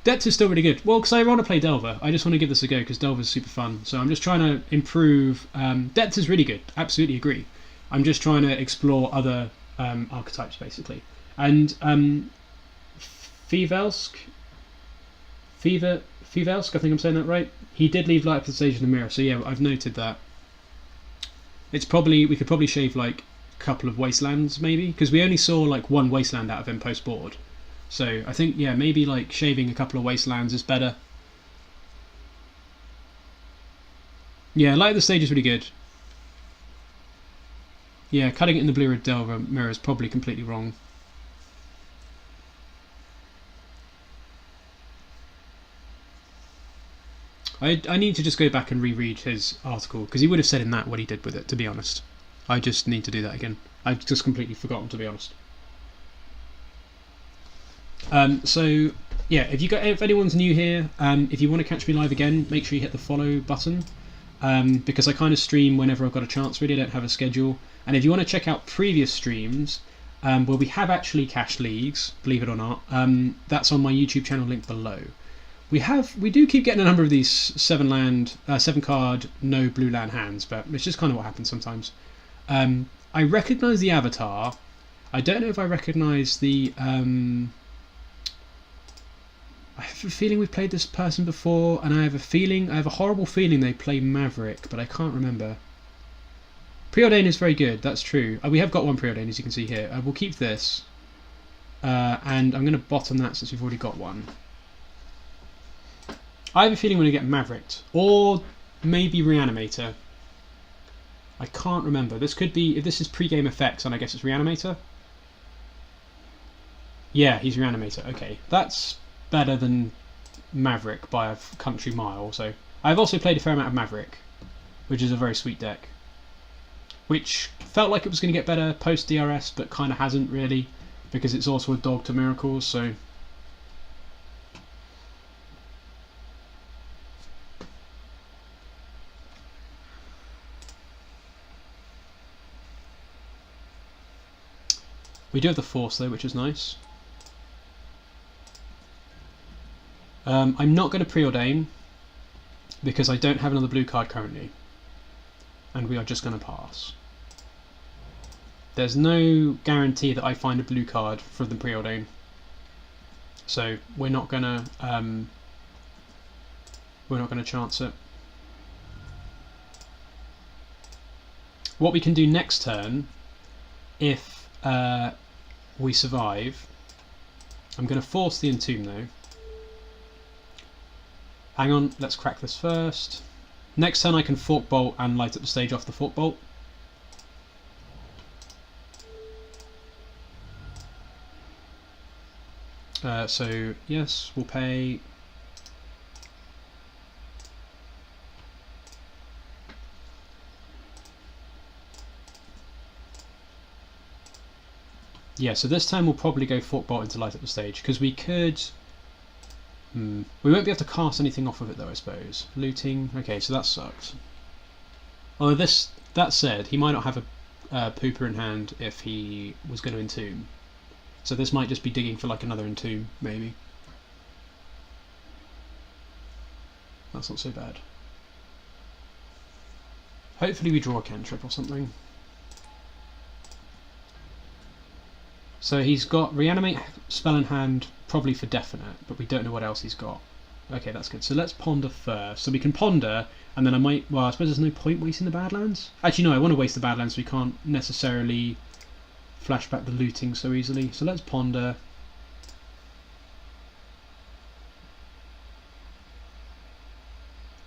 Depths is still really good. Well, because I want to play Delver. I just want to give this a go because Delver is super fun. So I'm just trying to improve. Depths is really good. Absolutely agree. I'm just trying to explore other archetypes basically. And Fivelsk, I think I'm saying that right. He did leave light up the stage in the mirror. So yeah, I've noted that. We could probably shave like a couple of Wastelands maybe, because we only saw like one Wasteland out of him post board. So I think, yeah, maybe like shaving a couple of Wastelands is better. Yeah, light of the stage is really good. Yeah, cutting it in the blue-red Delver mirror is probably completely wrong. I need to just go back and reread his article, because he would have said in that what he did with it, to be honest. I just need to do that again. I've just completely forgotten, to be honest. So yeah, if anyone's new here, if you want to catch me live again, make sure you hit the follow button, because I kind of stream whenever I've got a chance. Really, I don't have a schedule. And if you want to check out previous streams, where we have actually cashed leagues, believe it or not, that's on my YouTube channel link below. We do keep getting a number of these 7 card no blue land hands, but it's just kind of what happens sometimes. I recognise the avatar. I don't know if I recognise the. I have a feeling we've played this person before, and I have a horrible feeling they play Maverick, but I can't remember. Preordain is very good, that's true. We have got one Preordain, as you can see here. We'll keep this, and I'm going to bottom that since we've already got one. I have a feeling we're going to get Mavericked, or maybe Reanimator. I can't remember. This could be, if this is pre-game effects, and I guess it's Reanimator. Yeah, he's Reanimator. Okay, that's better than Maverick by a country mile. So I've also played a fair amount of Maverick, which is a very sweet deck, which felt like it was going to get better post DRS, but kind of hasn't really, because it's also a dog to miracles. So we do have the Force though, which is nice. I'm not going to Preordain because I don't have another blue card currently, and we are just going to pass. There's no guarantee that I find a blue card for the Preordain, so we're not going to chance it. What we can do next turn, if we survive, I'm going to force the Entomb though. Hang on, let's crack this first. Next turn I can Fork Bolt and light up the stage off the Fork Bolt. So yes, we'll pay. Yeah, so this time we'll probably go Fork Bolt into light up the stage, because we could. We won't be able to cast anything off of it though, I suppose. Looting. Okay, so that sucks. Although that said, he might not have a pooper in hand if he was going to Entomb. So this might just be digging for like another entomb, maybe. That's not so bad. Hopefully we draw a cantrip or something. So he's got Reanimate spell in hand, probably for definite, but we don't know what else he's got. Okay, that's good. So let's ponder first. So we can ponder, and then I might... Well, I suppose there's no point wasting the Badlands. Actually, no, I want to waste the Badlands so we can't necessarily flash back the looting so easily. So let's ponder.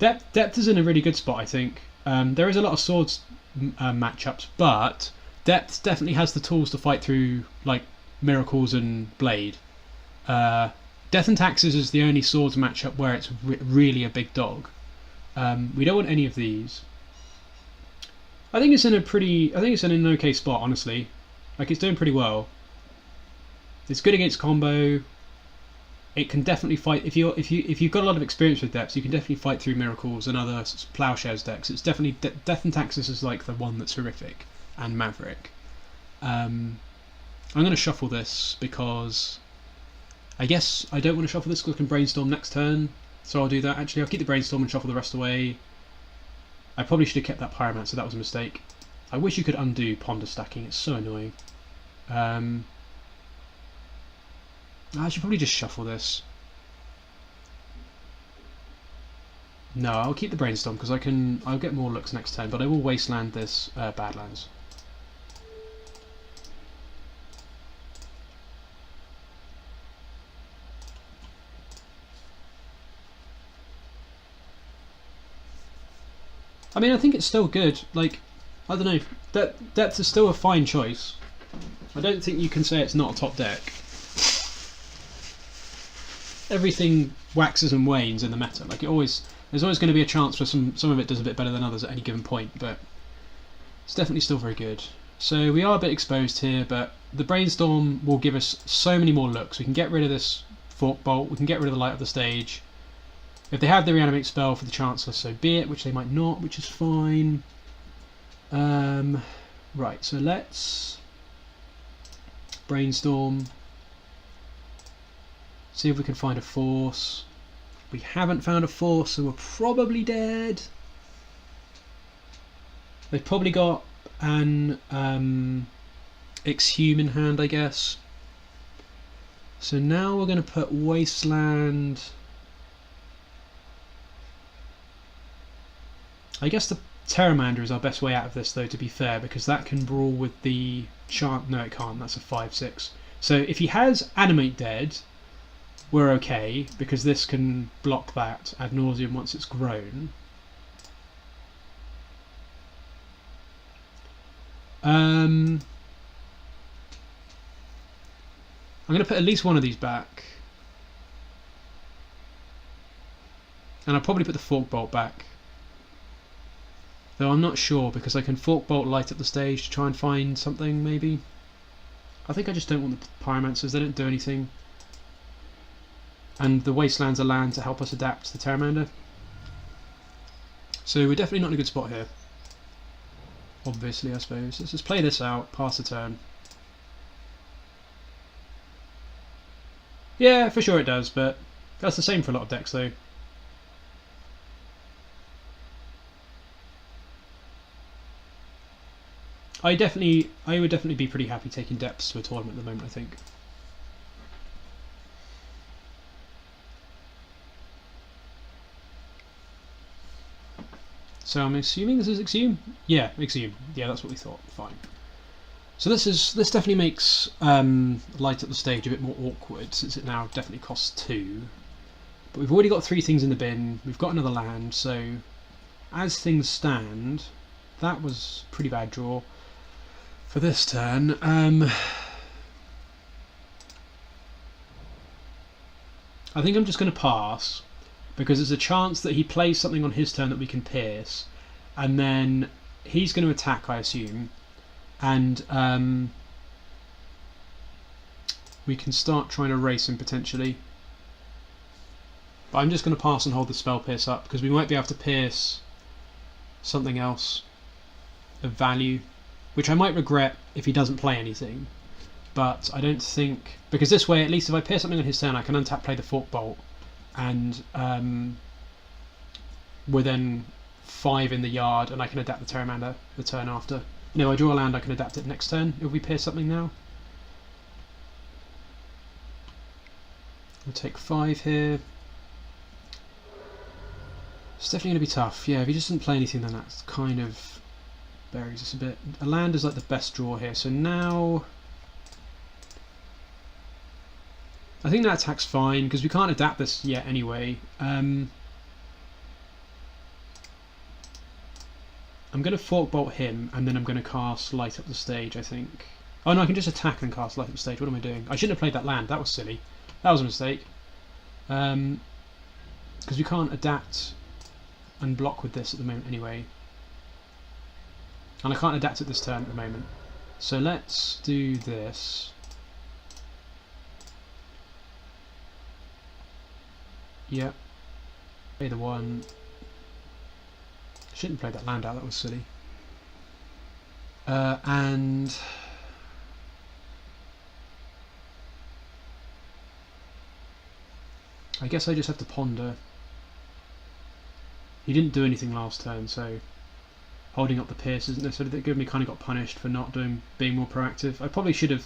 Depth is in a really good spot, I think. There is a lot of swords matchups, but Depth definitely has the tools to fight through like Miracles and Blade. Death and Taxes is the only swords matchup where it's really a big dog. We don't want any of these. I think it's in an okay spot, honestly. Like, it's doing pretty well. It's good against combo. It can definitely fight if you've got a lot of experience with Depths. You can definitely fight through Miracles and other Plowshares decks. It's definitely Death and Taxes is like the one that's horrific, and Maverick. I'm going to shuffle this because I guess I don't want to shuffle this because I can Brainstorm next turn. So I'll do that. Actually, I'll keep the Brainstorm and shuffle the rest away. I probably should have kept that Pyromancer, so that was a mistake. I wish you could undo Ponder stacking. It's so annoying. I should probably just shuffle this. No, I'll keep the Brainstorm because I'll get more looks next turn, but I will Wasteland this Badlands. I mean, I think it's still good. Like, I don't know. Depth is still a fine choice. I don't think you can say it's not a top deck. Everything waxes and wanes in the meta. Like, there's always going to be a chance where some of it does a bit better than others at any given point, but it's definitely still very good. So we are a bit exposed here, but the Brainstorm will give us so many more looks. We can get rid of this Fork Bolt, we can get rid of the Light of the Stage. If they have the Reanimate spell for the Chancellor, so be it, which they might not, which is fine. Right, so let's Brainstorm. See if we can find a Force. We haven't found a Force, so we're probably dead. They've probably got an Exhume in hand, I guess. So now we're going to put Wasteland. I guess the Pteramander is our best way out of this, though, to be fair, because that can brawl with the chant. No, it can't. That's a 5/6. So if he has Animate Dead, we're okay, because this can block that ad nauseum once it's grown. I'm going to put at least one of these back. And I'll probably put the Fork Bolt back. Though I'm not sure, because I can Fork Bolt Light up the Stage to try and find something, maybe. I think I just don't want the Pyromancers, they don't do anything. And the Wasteland's a land to help us adapt to the Pteramander. So we're definitely not in a good spot here. Obviously, I suppose. Let's just play this out, pass the turn. Yeah, for sure it does, but that's the same for a lot of decks, though. I would definitely be pretty happy taking Depths to a tournament at the moment, I think. So I'm assuming this is Exhume? Yeah, Exhume. Yeah, that's what we thought. Fine. So this definitely makes Light up the Stage a bit more awkward, since it now definitely costs 2. But we've already got 3 things in the bin. We've got another land, so as things stand, that was a pretty bad draw for this turn. I think I'm just going to pass, because there's a chance that he plays something on his turn that we can pierce, and then he's going to attack, I assume, and we can start trying to race him potentially. But I'm just going to pass and hold the Spell Pierce up, because we might be able to pierce something else of value, which I might regret if he doesn't play anything. but I don't think, because this way at least if I pierce something on his turn I can untap, play the Fork Bolt, and we're then 5 in the yard and I can adapt the Pteramander the turn after. No, I draw a land, I can adapt it next turn if we pierce something now. We'll take 5 here. It's definitely going to be tough. Yeah, if he just doesn't play anything then that's kind of buries us a bit. A land is like the best draw here, so now I think that attack's fine because we can't adapt this yet anyway. I'm going to Fork Bolt him and then I'm going to cast Light Up the Stage, I think. Oh no, I can just attack and cast Light Up the Stage. What am I doing? I shouldn't have played that land, that was silly. That was a mistake. Because we can't adapt and block with this at the moment anyway. And I can't adapt it this turn at the moment. So let's do this. Yep. Play the 1. Shouldn't play that land out, that was silly. And I guess I just have to ponder. He didn't do anything last turn, so holding up the pierce isn't necessarily that good. We kind of got punished for not being more proactive. I probably should have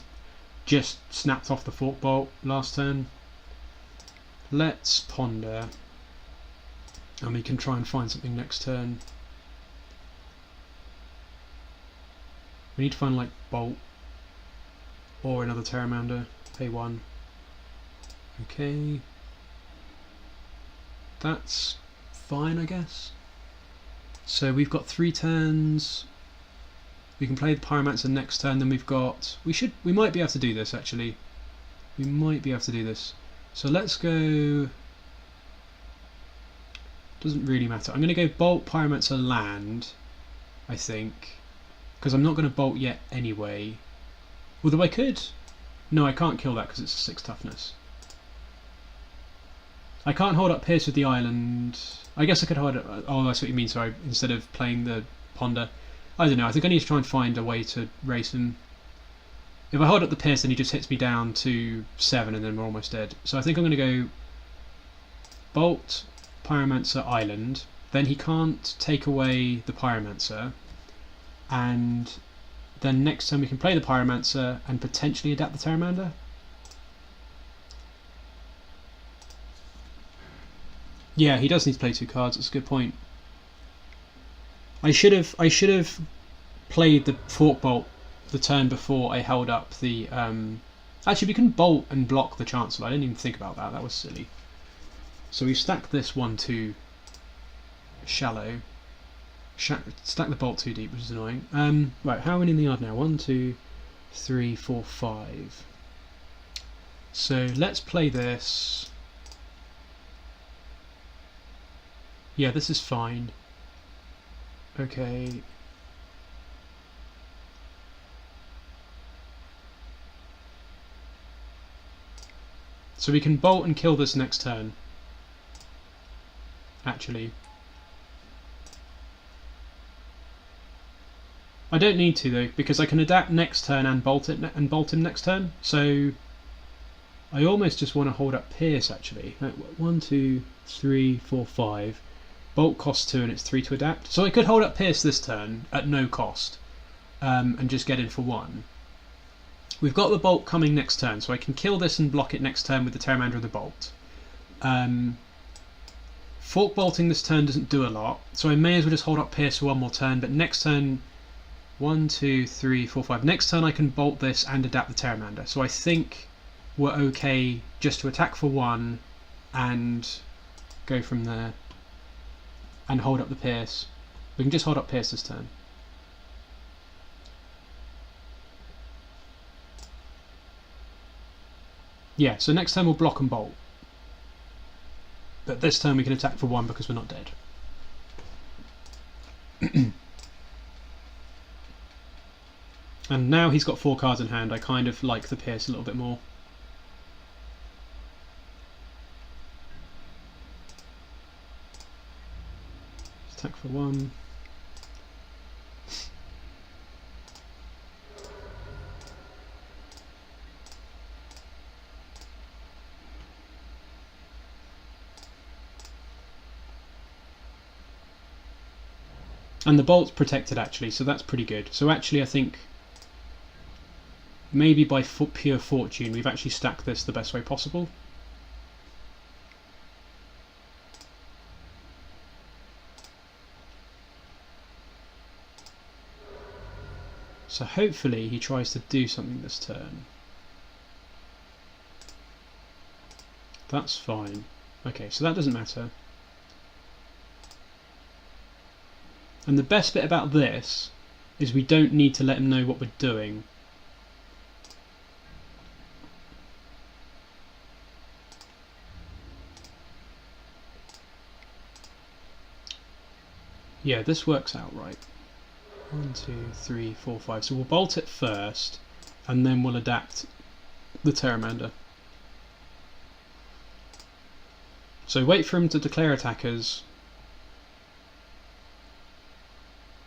just snapped off the Fork Bolt last turn. Let's ponder, and we can try and find something next turn. We need to find like Bolt or another Pteramander. Pay 1. Okay. That's fine, I guess. So we've got 3 turns. We can play the Pyromancer next turn. Then we've got. We might be able to do this actually. We might be able to do this. So let's go. Doesn't really matter. I'm going to go Bolt, Pyromancer, land. I think, because I'm not going to Bolt yet anyway. Although I could. No, I can't kill that because it's a 6 toughness. I can't hold up Pierce with the island. I guess I could hold it. Oh, that's what you mean. Sorry. Instead of playing the Ponder. I don't know. I think I need to try and find a way to race him. If I hold up the Pierce, then he just hits me down to 7, and then we're almost dead. So I think I'm going to go Bolt, Pyromancer, Island. Then he can't take away the Pyromancer, and then next time we can play the Pyromancer and potentially adapt the Pteramander. Yeah, he does need to play 2 cards. That's a good point. I should have played the Fork Bolt the turn before I held up the. Actually, we can Bolt and block the Chancellor. I didn't even think about that. That was silly. So we stacked this 1-2 shallow. Stack the Bolt too deep, which is annoying. Right, how many in the yard now? 1, 2, 3, 4, 5. So let's play this. Yeah, this is fine. Okay. So we can Bolt and kill this next turn. Actually. I don't need to though, because I can adapt next turn and Bolt him next turn. So I almost just want to hold up Pierce actually. 1, 2, 3, 4, 5. Bolt costs 2 and it's 3 to adapt. So I could hold up Pierce this turn at no cost and just get in for 1. We've got the Bolt coming next turn, so I can kill this and block it next turn with the Pteramander or the Bolt. Fork Bolting this turn doesn't do a lot, so I may as well just hold up Pierce for 1 more turn, but next turn 1, 2, 3, 4, 5. Next turn I can Bolt this and adapt the Pteramander. So I think we're okay just to attack for 1 and go from there. And hold up the Pierce. We can just hold up Pierce this turn. Yeah, so next turn we'll block and Bolt. But this turn we can attack for 1 because we're not dead. And now he's got 4 cards in hand, I kind of like the Pierce a little bit more. Attack for 1. And the bolt's protected actually, so that's pretty good. So actually I think maybe by pure fortune we've actually stacked this the best way possible. So hopefully he tries to do something this turn. That's fine. Okay, so that doesn't matter. And the best bit about this is we don't need to let him know what we're doing. Yeah, this works out right. 1, 2, 3, 4, 5. So we'll bolt it first, and then we'll adapt the Pteramander. So wait for him to declare attackers,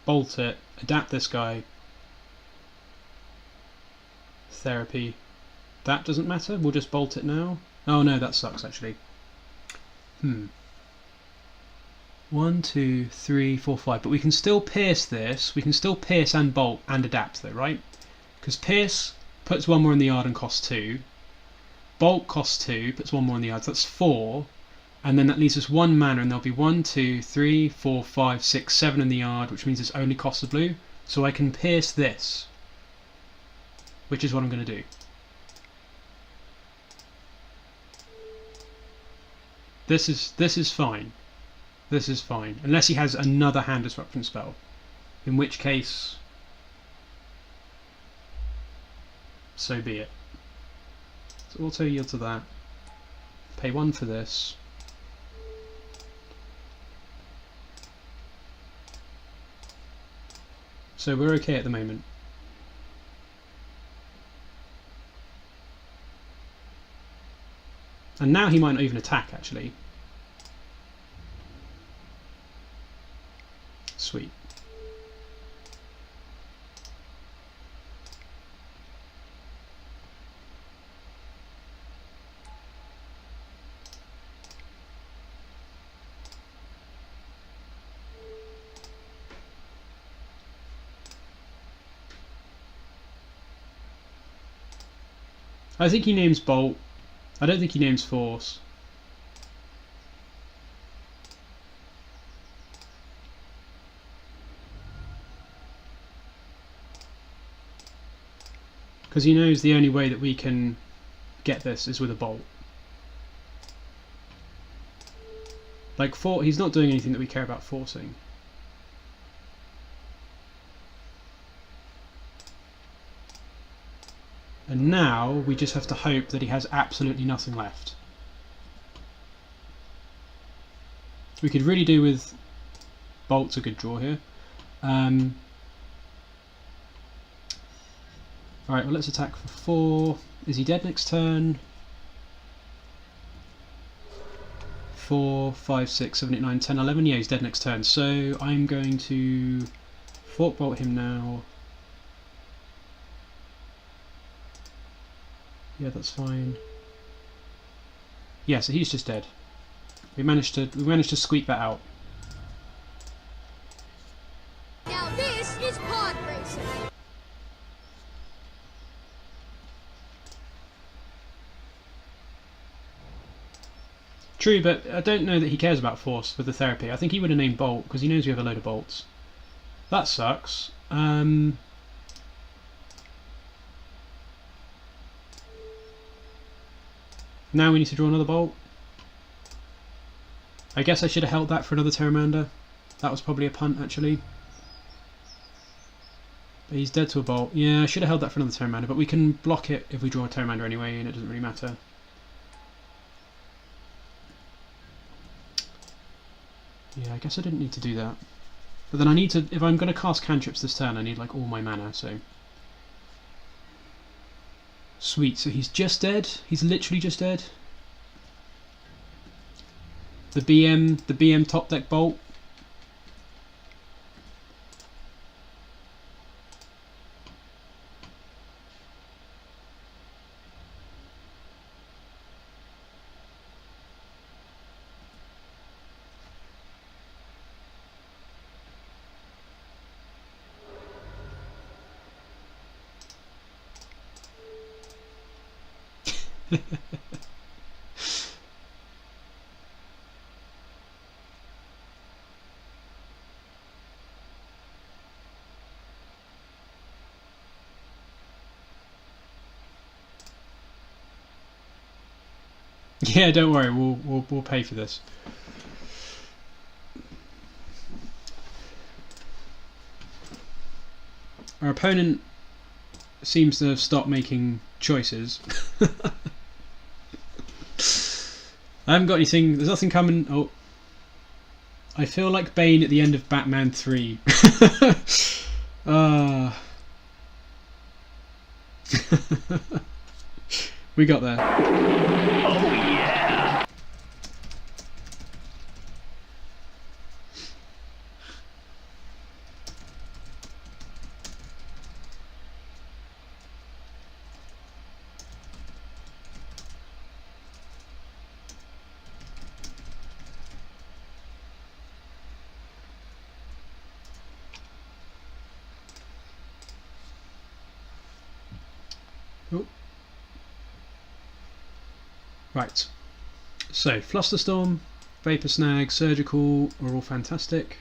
bolt it, adapt this guy, therapy. That doesn't matter, we'll just bolt it now. Oh no, that sucks actually. 1, 2, 3, 4, 5. But we can still pierce this. We can still pierce and bolt and adapt though, right? Because pierce puts 1 more in the yard and costs 2. Bolt costs 2, puts 1 more in the yard. So that's 4. And then that leaves us 1 mana, and there'll be 1, 2, 3, 4, 5, 6, 7 in the yard, which means it's only costs a blue. So I can pierce this, which is what I'm going to do. This is fine. This is fine, unless he has another hand disruption spell, in which case, so be it. So auto yield to that. Pay 1 for this. So we're okay at the moment. And now he might not even attack actually. Sweet. I think he names Bolt. I don't think he names Force. Because he knows the only way that we can get this is with a bolt. Like, he's not doing anything that we care about forcing. And now we just have to hope that he has absolutely nothing left. We could really do with Bolt's a good draw here. Alright, well let's attack for 4. Is he dead next turn? 4, 5, 6, 7, 8, 9, 10, 11. Yeah, he's dead next turn. So I'm going to Fork Bolt him now. Yeah, that's fine. Yeah, so he's just dead. We managed to squeak that out. Now this is pod racing. True, but I don't know that he cares about Force with the therapy. I think he would have named Bolt because he knows we have a load of bolts. That sucks. Now we need to draw another bolt. I guess I should have held that for another Pteramander. That was probably a punt actually. But he's dead to a bolt. Yeah, I should have held that for another Pteramander, but we can block it if we draw a Pteramander anyway, and it doesn't really matter. Yeah, I guess I didn't need to do that. But then I need to, if I'm going to cast cantrips this turn, I need like all my mana, so... Sweet, so he's just dead? He's literally just dead? The BM top deck bolt? Yeah, don't worry, we'll pay for this. Our opponent seems to have stopped making choices. I haven't got anything. There's nothing coming. Oh, I feel like Bane at the end of Batman 3. We got there. Oh yeah! Oh. Right, so Flusterstorm, Vapor Snag, Surgical are all fantastic.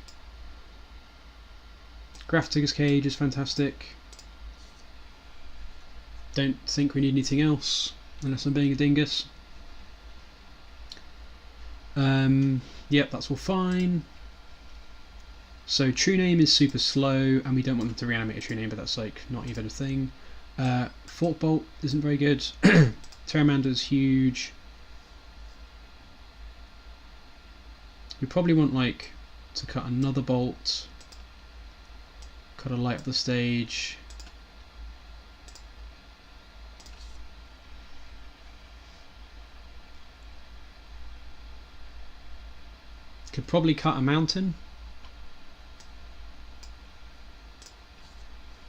Grafdigger's Cage is fantastic. Don't think we need anything else, unless I'm being a dingus. Yep, that's all fine. So True-Name is super slow, and we don't want them to reanimate a True-Name, but that's like not even a thing. Fork Bolt isn't very good. Pteramander's huge. We probably want like to cut another bolt, cut a light up the stage. Could probably cut a mountain.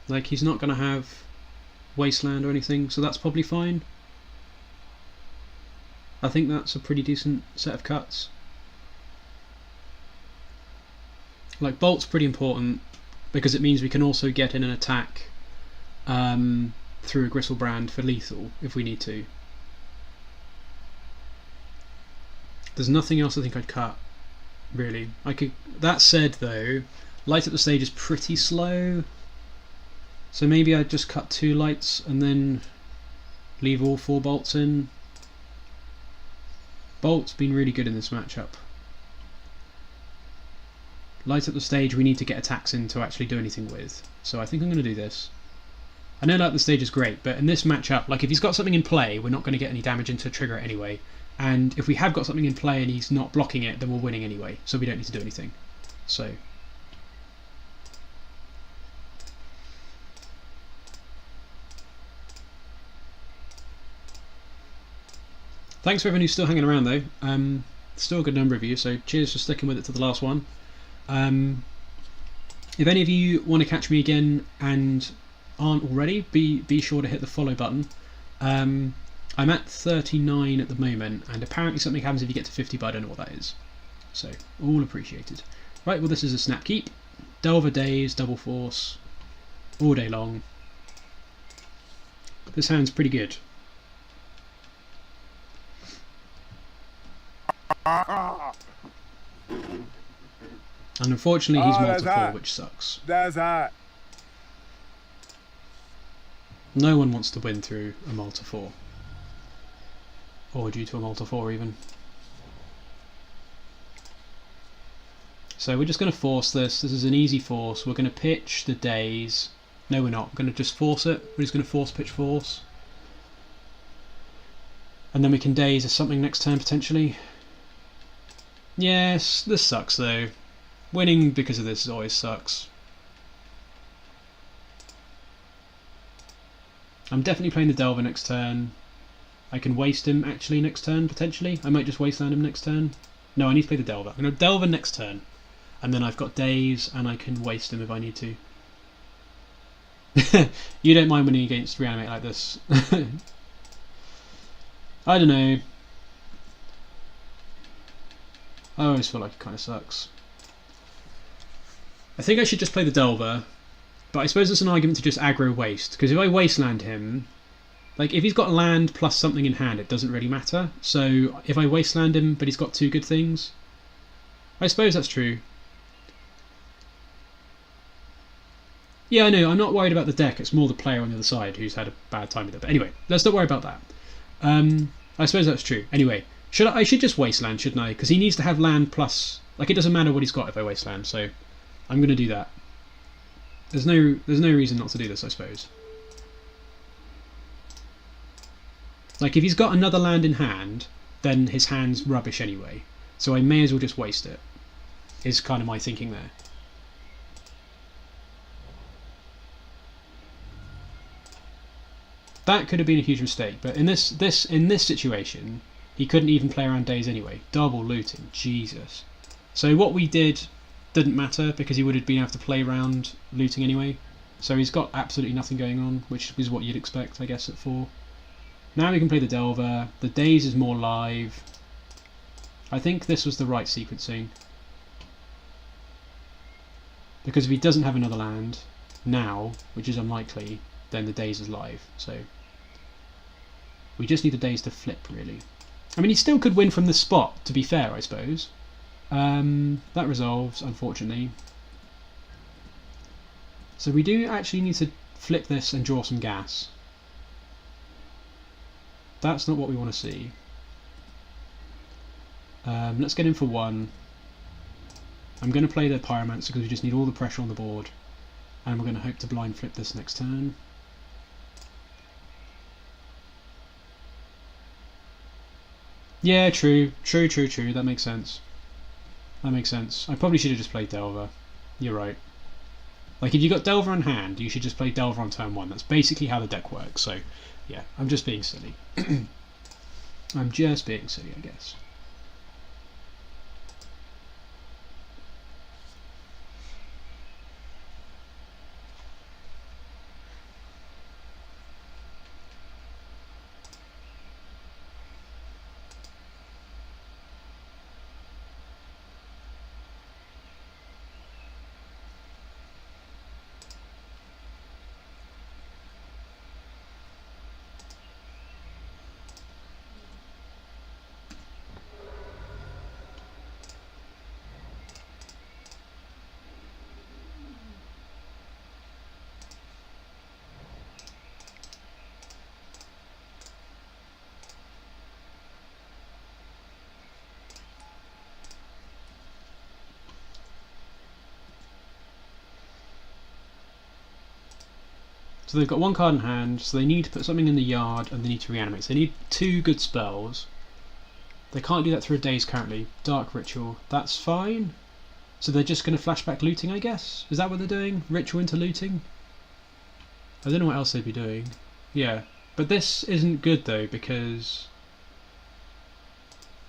Like, he's not going to have Wasteland or anything, so that's probably fine. I think that's a pretty decent set of cuts. Like, bolt's pretty important because it means we can also get in an attack through a Gristlebrand for lethal if we need to. There's nothing else I think I'd cut, really. I could. That said, though, light up the stage is pretty slow, so maybe I'd just cut 2 lights and then leave all 4 bolts in. Bolt's been really good in this matchup. Light up the stage we need to get attacks in to actually do anything with, so I think I'm going to do this. I know light up the stage is great, but in this matchup, like, if he's got something in play, we're not going to get any damage into trigger it anyway. And if we have got something in play and he's not blocking it, then we're winning anyway, so we don't need to do anything. So thanks for everyone who's still hanging around, though. Still a good number of you, so cheers for sticking with it to the last one. If any of you want to catch me again and aren't already, be sure to hit the follow button. I'm at 39 at the moment, and apparently something happens if you get to 50, but I don't know what that is. So, all appreciated. Right, well, this is a snap keep. Delver Daze, Double Force, all day long. This hand's pretty good. And unfortunately he's multiple, which sucks. That's hot. No one wants to win through a multi-4. Or due to a multi-4 even. So we're just going to force this. This is an easy force. We're going to pitch the Daze. No, we're not. We're going to just force it. We're just going to force pitch force. And then we can Daze as something next turn potentially. Yes, this sucks though. Winning because of this always sucks. I'm definitely playing the Delver next turn. I can waste him actually next turn potentially. I might just Wasteland him next turn. No, I need to play the Delver. I'm going to Delver next turn. And then I've got Daze and I can waste him if I need to. You don't mind winning against Reanimate like this. I don't know. I always feel like it kind of sucks. I think I should just play the Delver, but I suppose it's an argument to just aggro waste, because if I Wasteland him, Like, if he's got land plus something in hand, it doesn't really matter. So if I Wasteland him, but he's got 2 good things, I suppose that's true. Yeah, I know, I'm not worried about the deck, it's more the player on the other side who's had a bad time with it. But anyway, let's not worry about that. I suppose that's true. Anyway, I should just Wasteland, shouldn't I? Because he needs to have land plus... Like, it doesn't matter what he's got if I Wasteland, so I'm going to do that. There's no reason not to do this, I suppose. Like, if he's got another land in hand, then his hand's rubbish anyway. So I may as well just waste it, is kind of my thinking there. That could have been a huge mistake, but in this situation, he couldn't even play around Daze anyway. Double looting, Jesus. So what we did didn't matter, because he would have been able to play around looting anyway. So he's got absolutely nothing going on, which is what you'd expect, I guess, at 4. Now we can play the Delver. The Daze is more live. I think this was the right sequencing. Because if he doesn't have another land now, which is unlikely, then the Daze is live. So we just need the Daze to flip, really. I mean, he still could win from the spot, to be fair, I suppose. That resolves, unfortunately. So we do actually need to flip this and draw some gas. That's not what we want to see. Let's get in for 1. I'm going to play the Pyromancer because we just need all the pressure on the board. And we're going to hope to blind flip this next turn. Yeah, true. That makes sense. That makes sense. I probably should have just played Delver. You're right. Like, if you got Delver on hand, you should just play Delver on turn 1. That's basically how the deck works. So, yeah, I'm just being silly. I'm just being silly, I guess. So they've got 1 card in hand, so they need to put something in the yard and they need to reanimate. So they need 2 good spells. They can't do that through a Daze currently. Dark Ritual, that's fine. So they're just going to flashback looting, I guess? Is that what they're doing? Ritual into looting? I don't know what else they'd be doing. Yeah, but this isn't good though, because...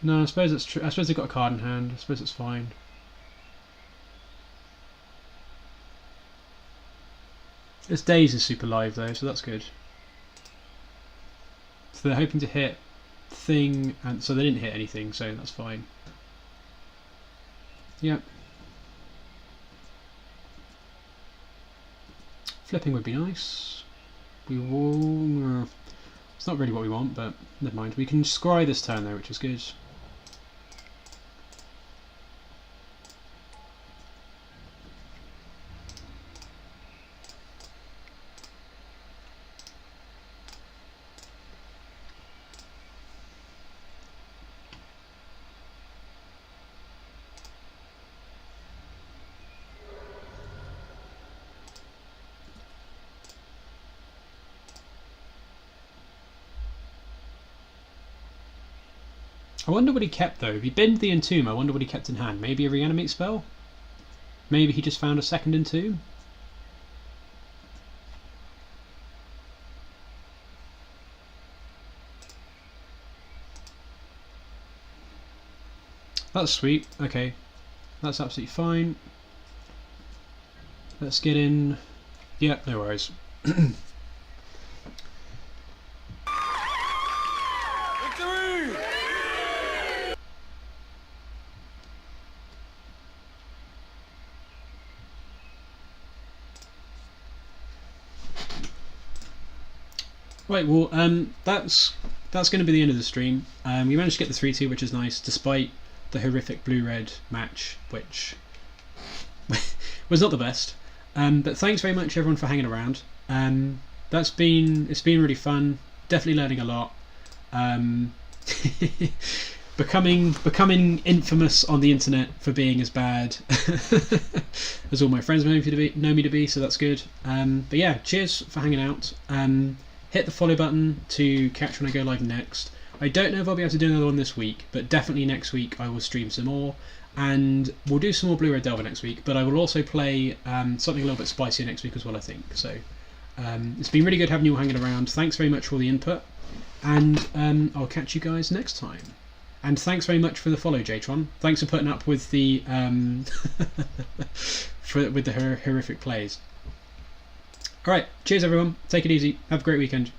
No, I suppose that's true. I suppose they've got a card in hand. I suppose it's fine. This Daze is super live though, so that's good. So they're hoping to hit thing, and so they didn't hit anything, so that's fine. Yep. Flipping would be nice. We will... It's not really what we want, but never mind. We can scry this turn though, which is good. I wonder what he kept though. If he binned the Entomb, I wonder what he kept in hand. Maybe a reanimate spell? Maybe he just found a second Entomb? That's sweet. Okay. That's absolutely fine. Let's get in. Yeah, no worries. Right, well, that's going to be the end of the stream. We managed to get the 3-2, which is nice, despite the horrific blue-red match, which was not the best. But thanks very much, everyone, for hanging around. It's been really fun. Definitely learning a lot. Becoming infamous on the internet for being as bad as all my friends know me to be, so that's good. But yeah, cheers for hanging out. Hit the follow button to catch when I go live next. I don't know if I'll be able to do another one this week, but definitely next week I will stream some more, and we'll do some more Blue Red Delver next week, but I will also play something a little bit spicier next week as well, I think. So it's been really good having you all hanging around. Thanks very much for all the input, and I'll catch you guys next time. And thanks very much for the follow, Jatron. Thanks for putting up with the with the horrific plays. Alright, cheers everyone, take it easy, have a great weekend.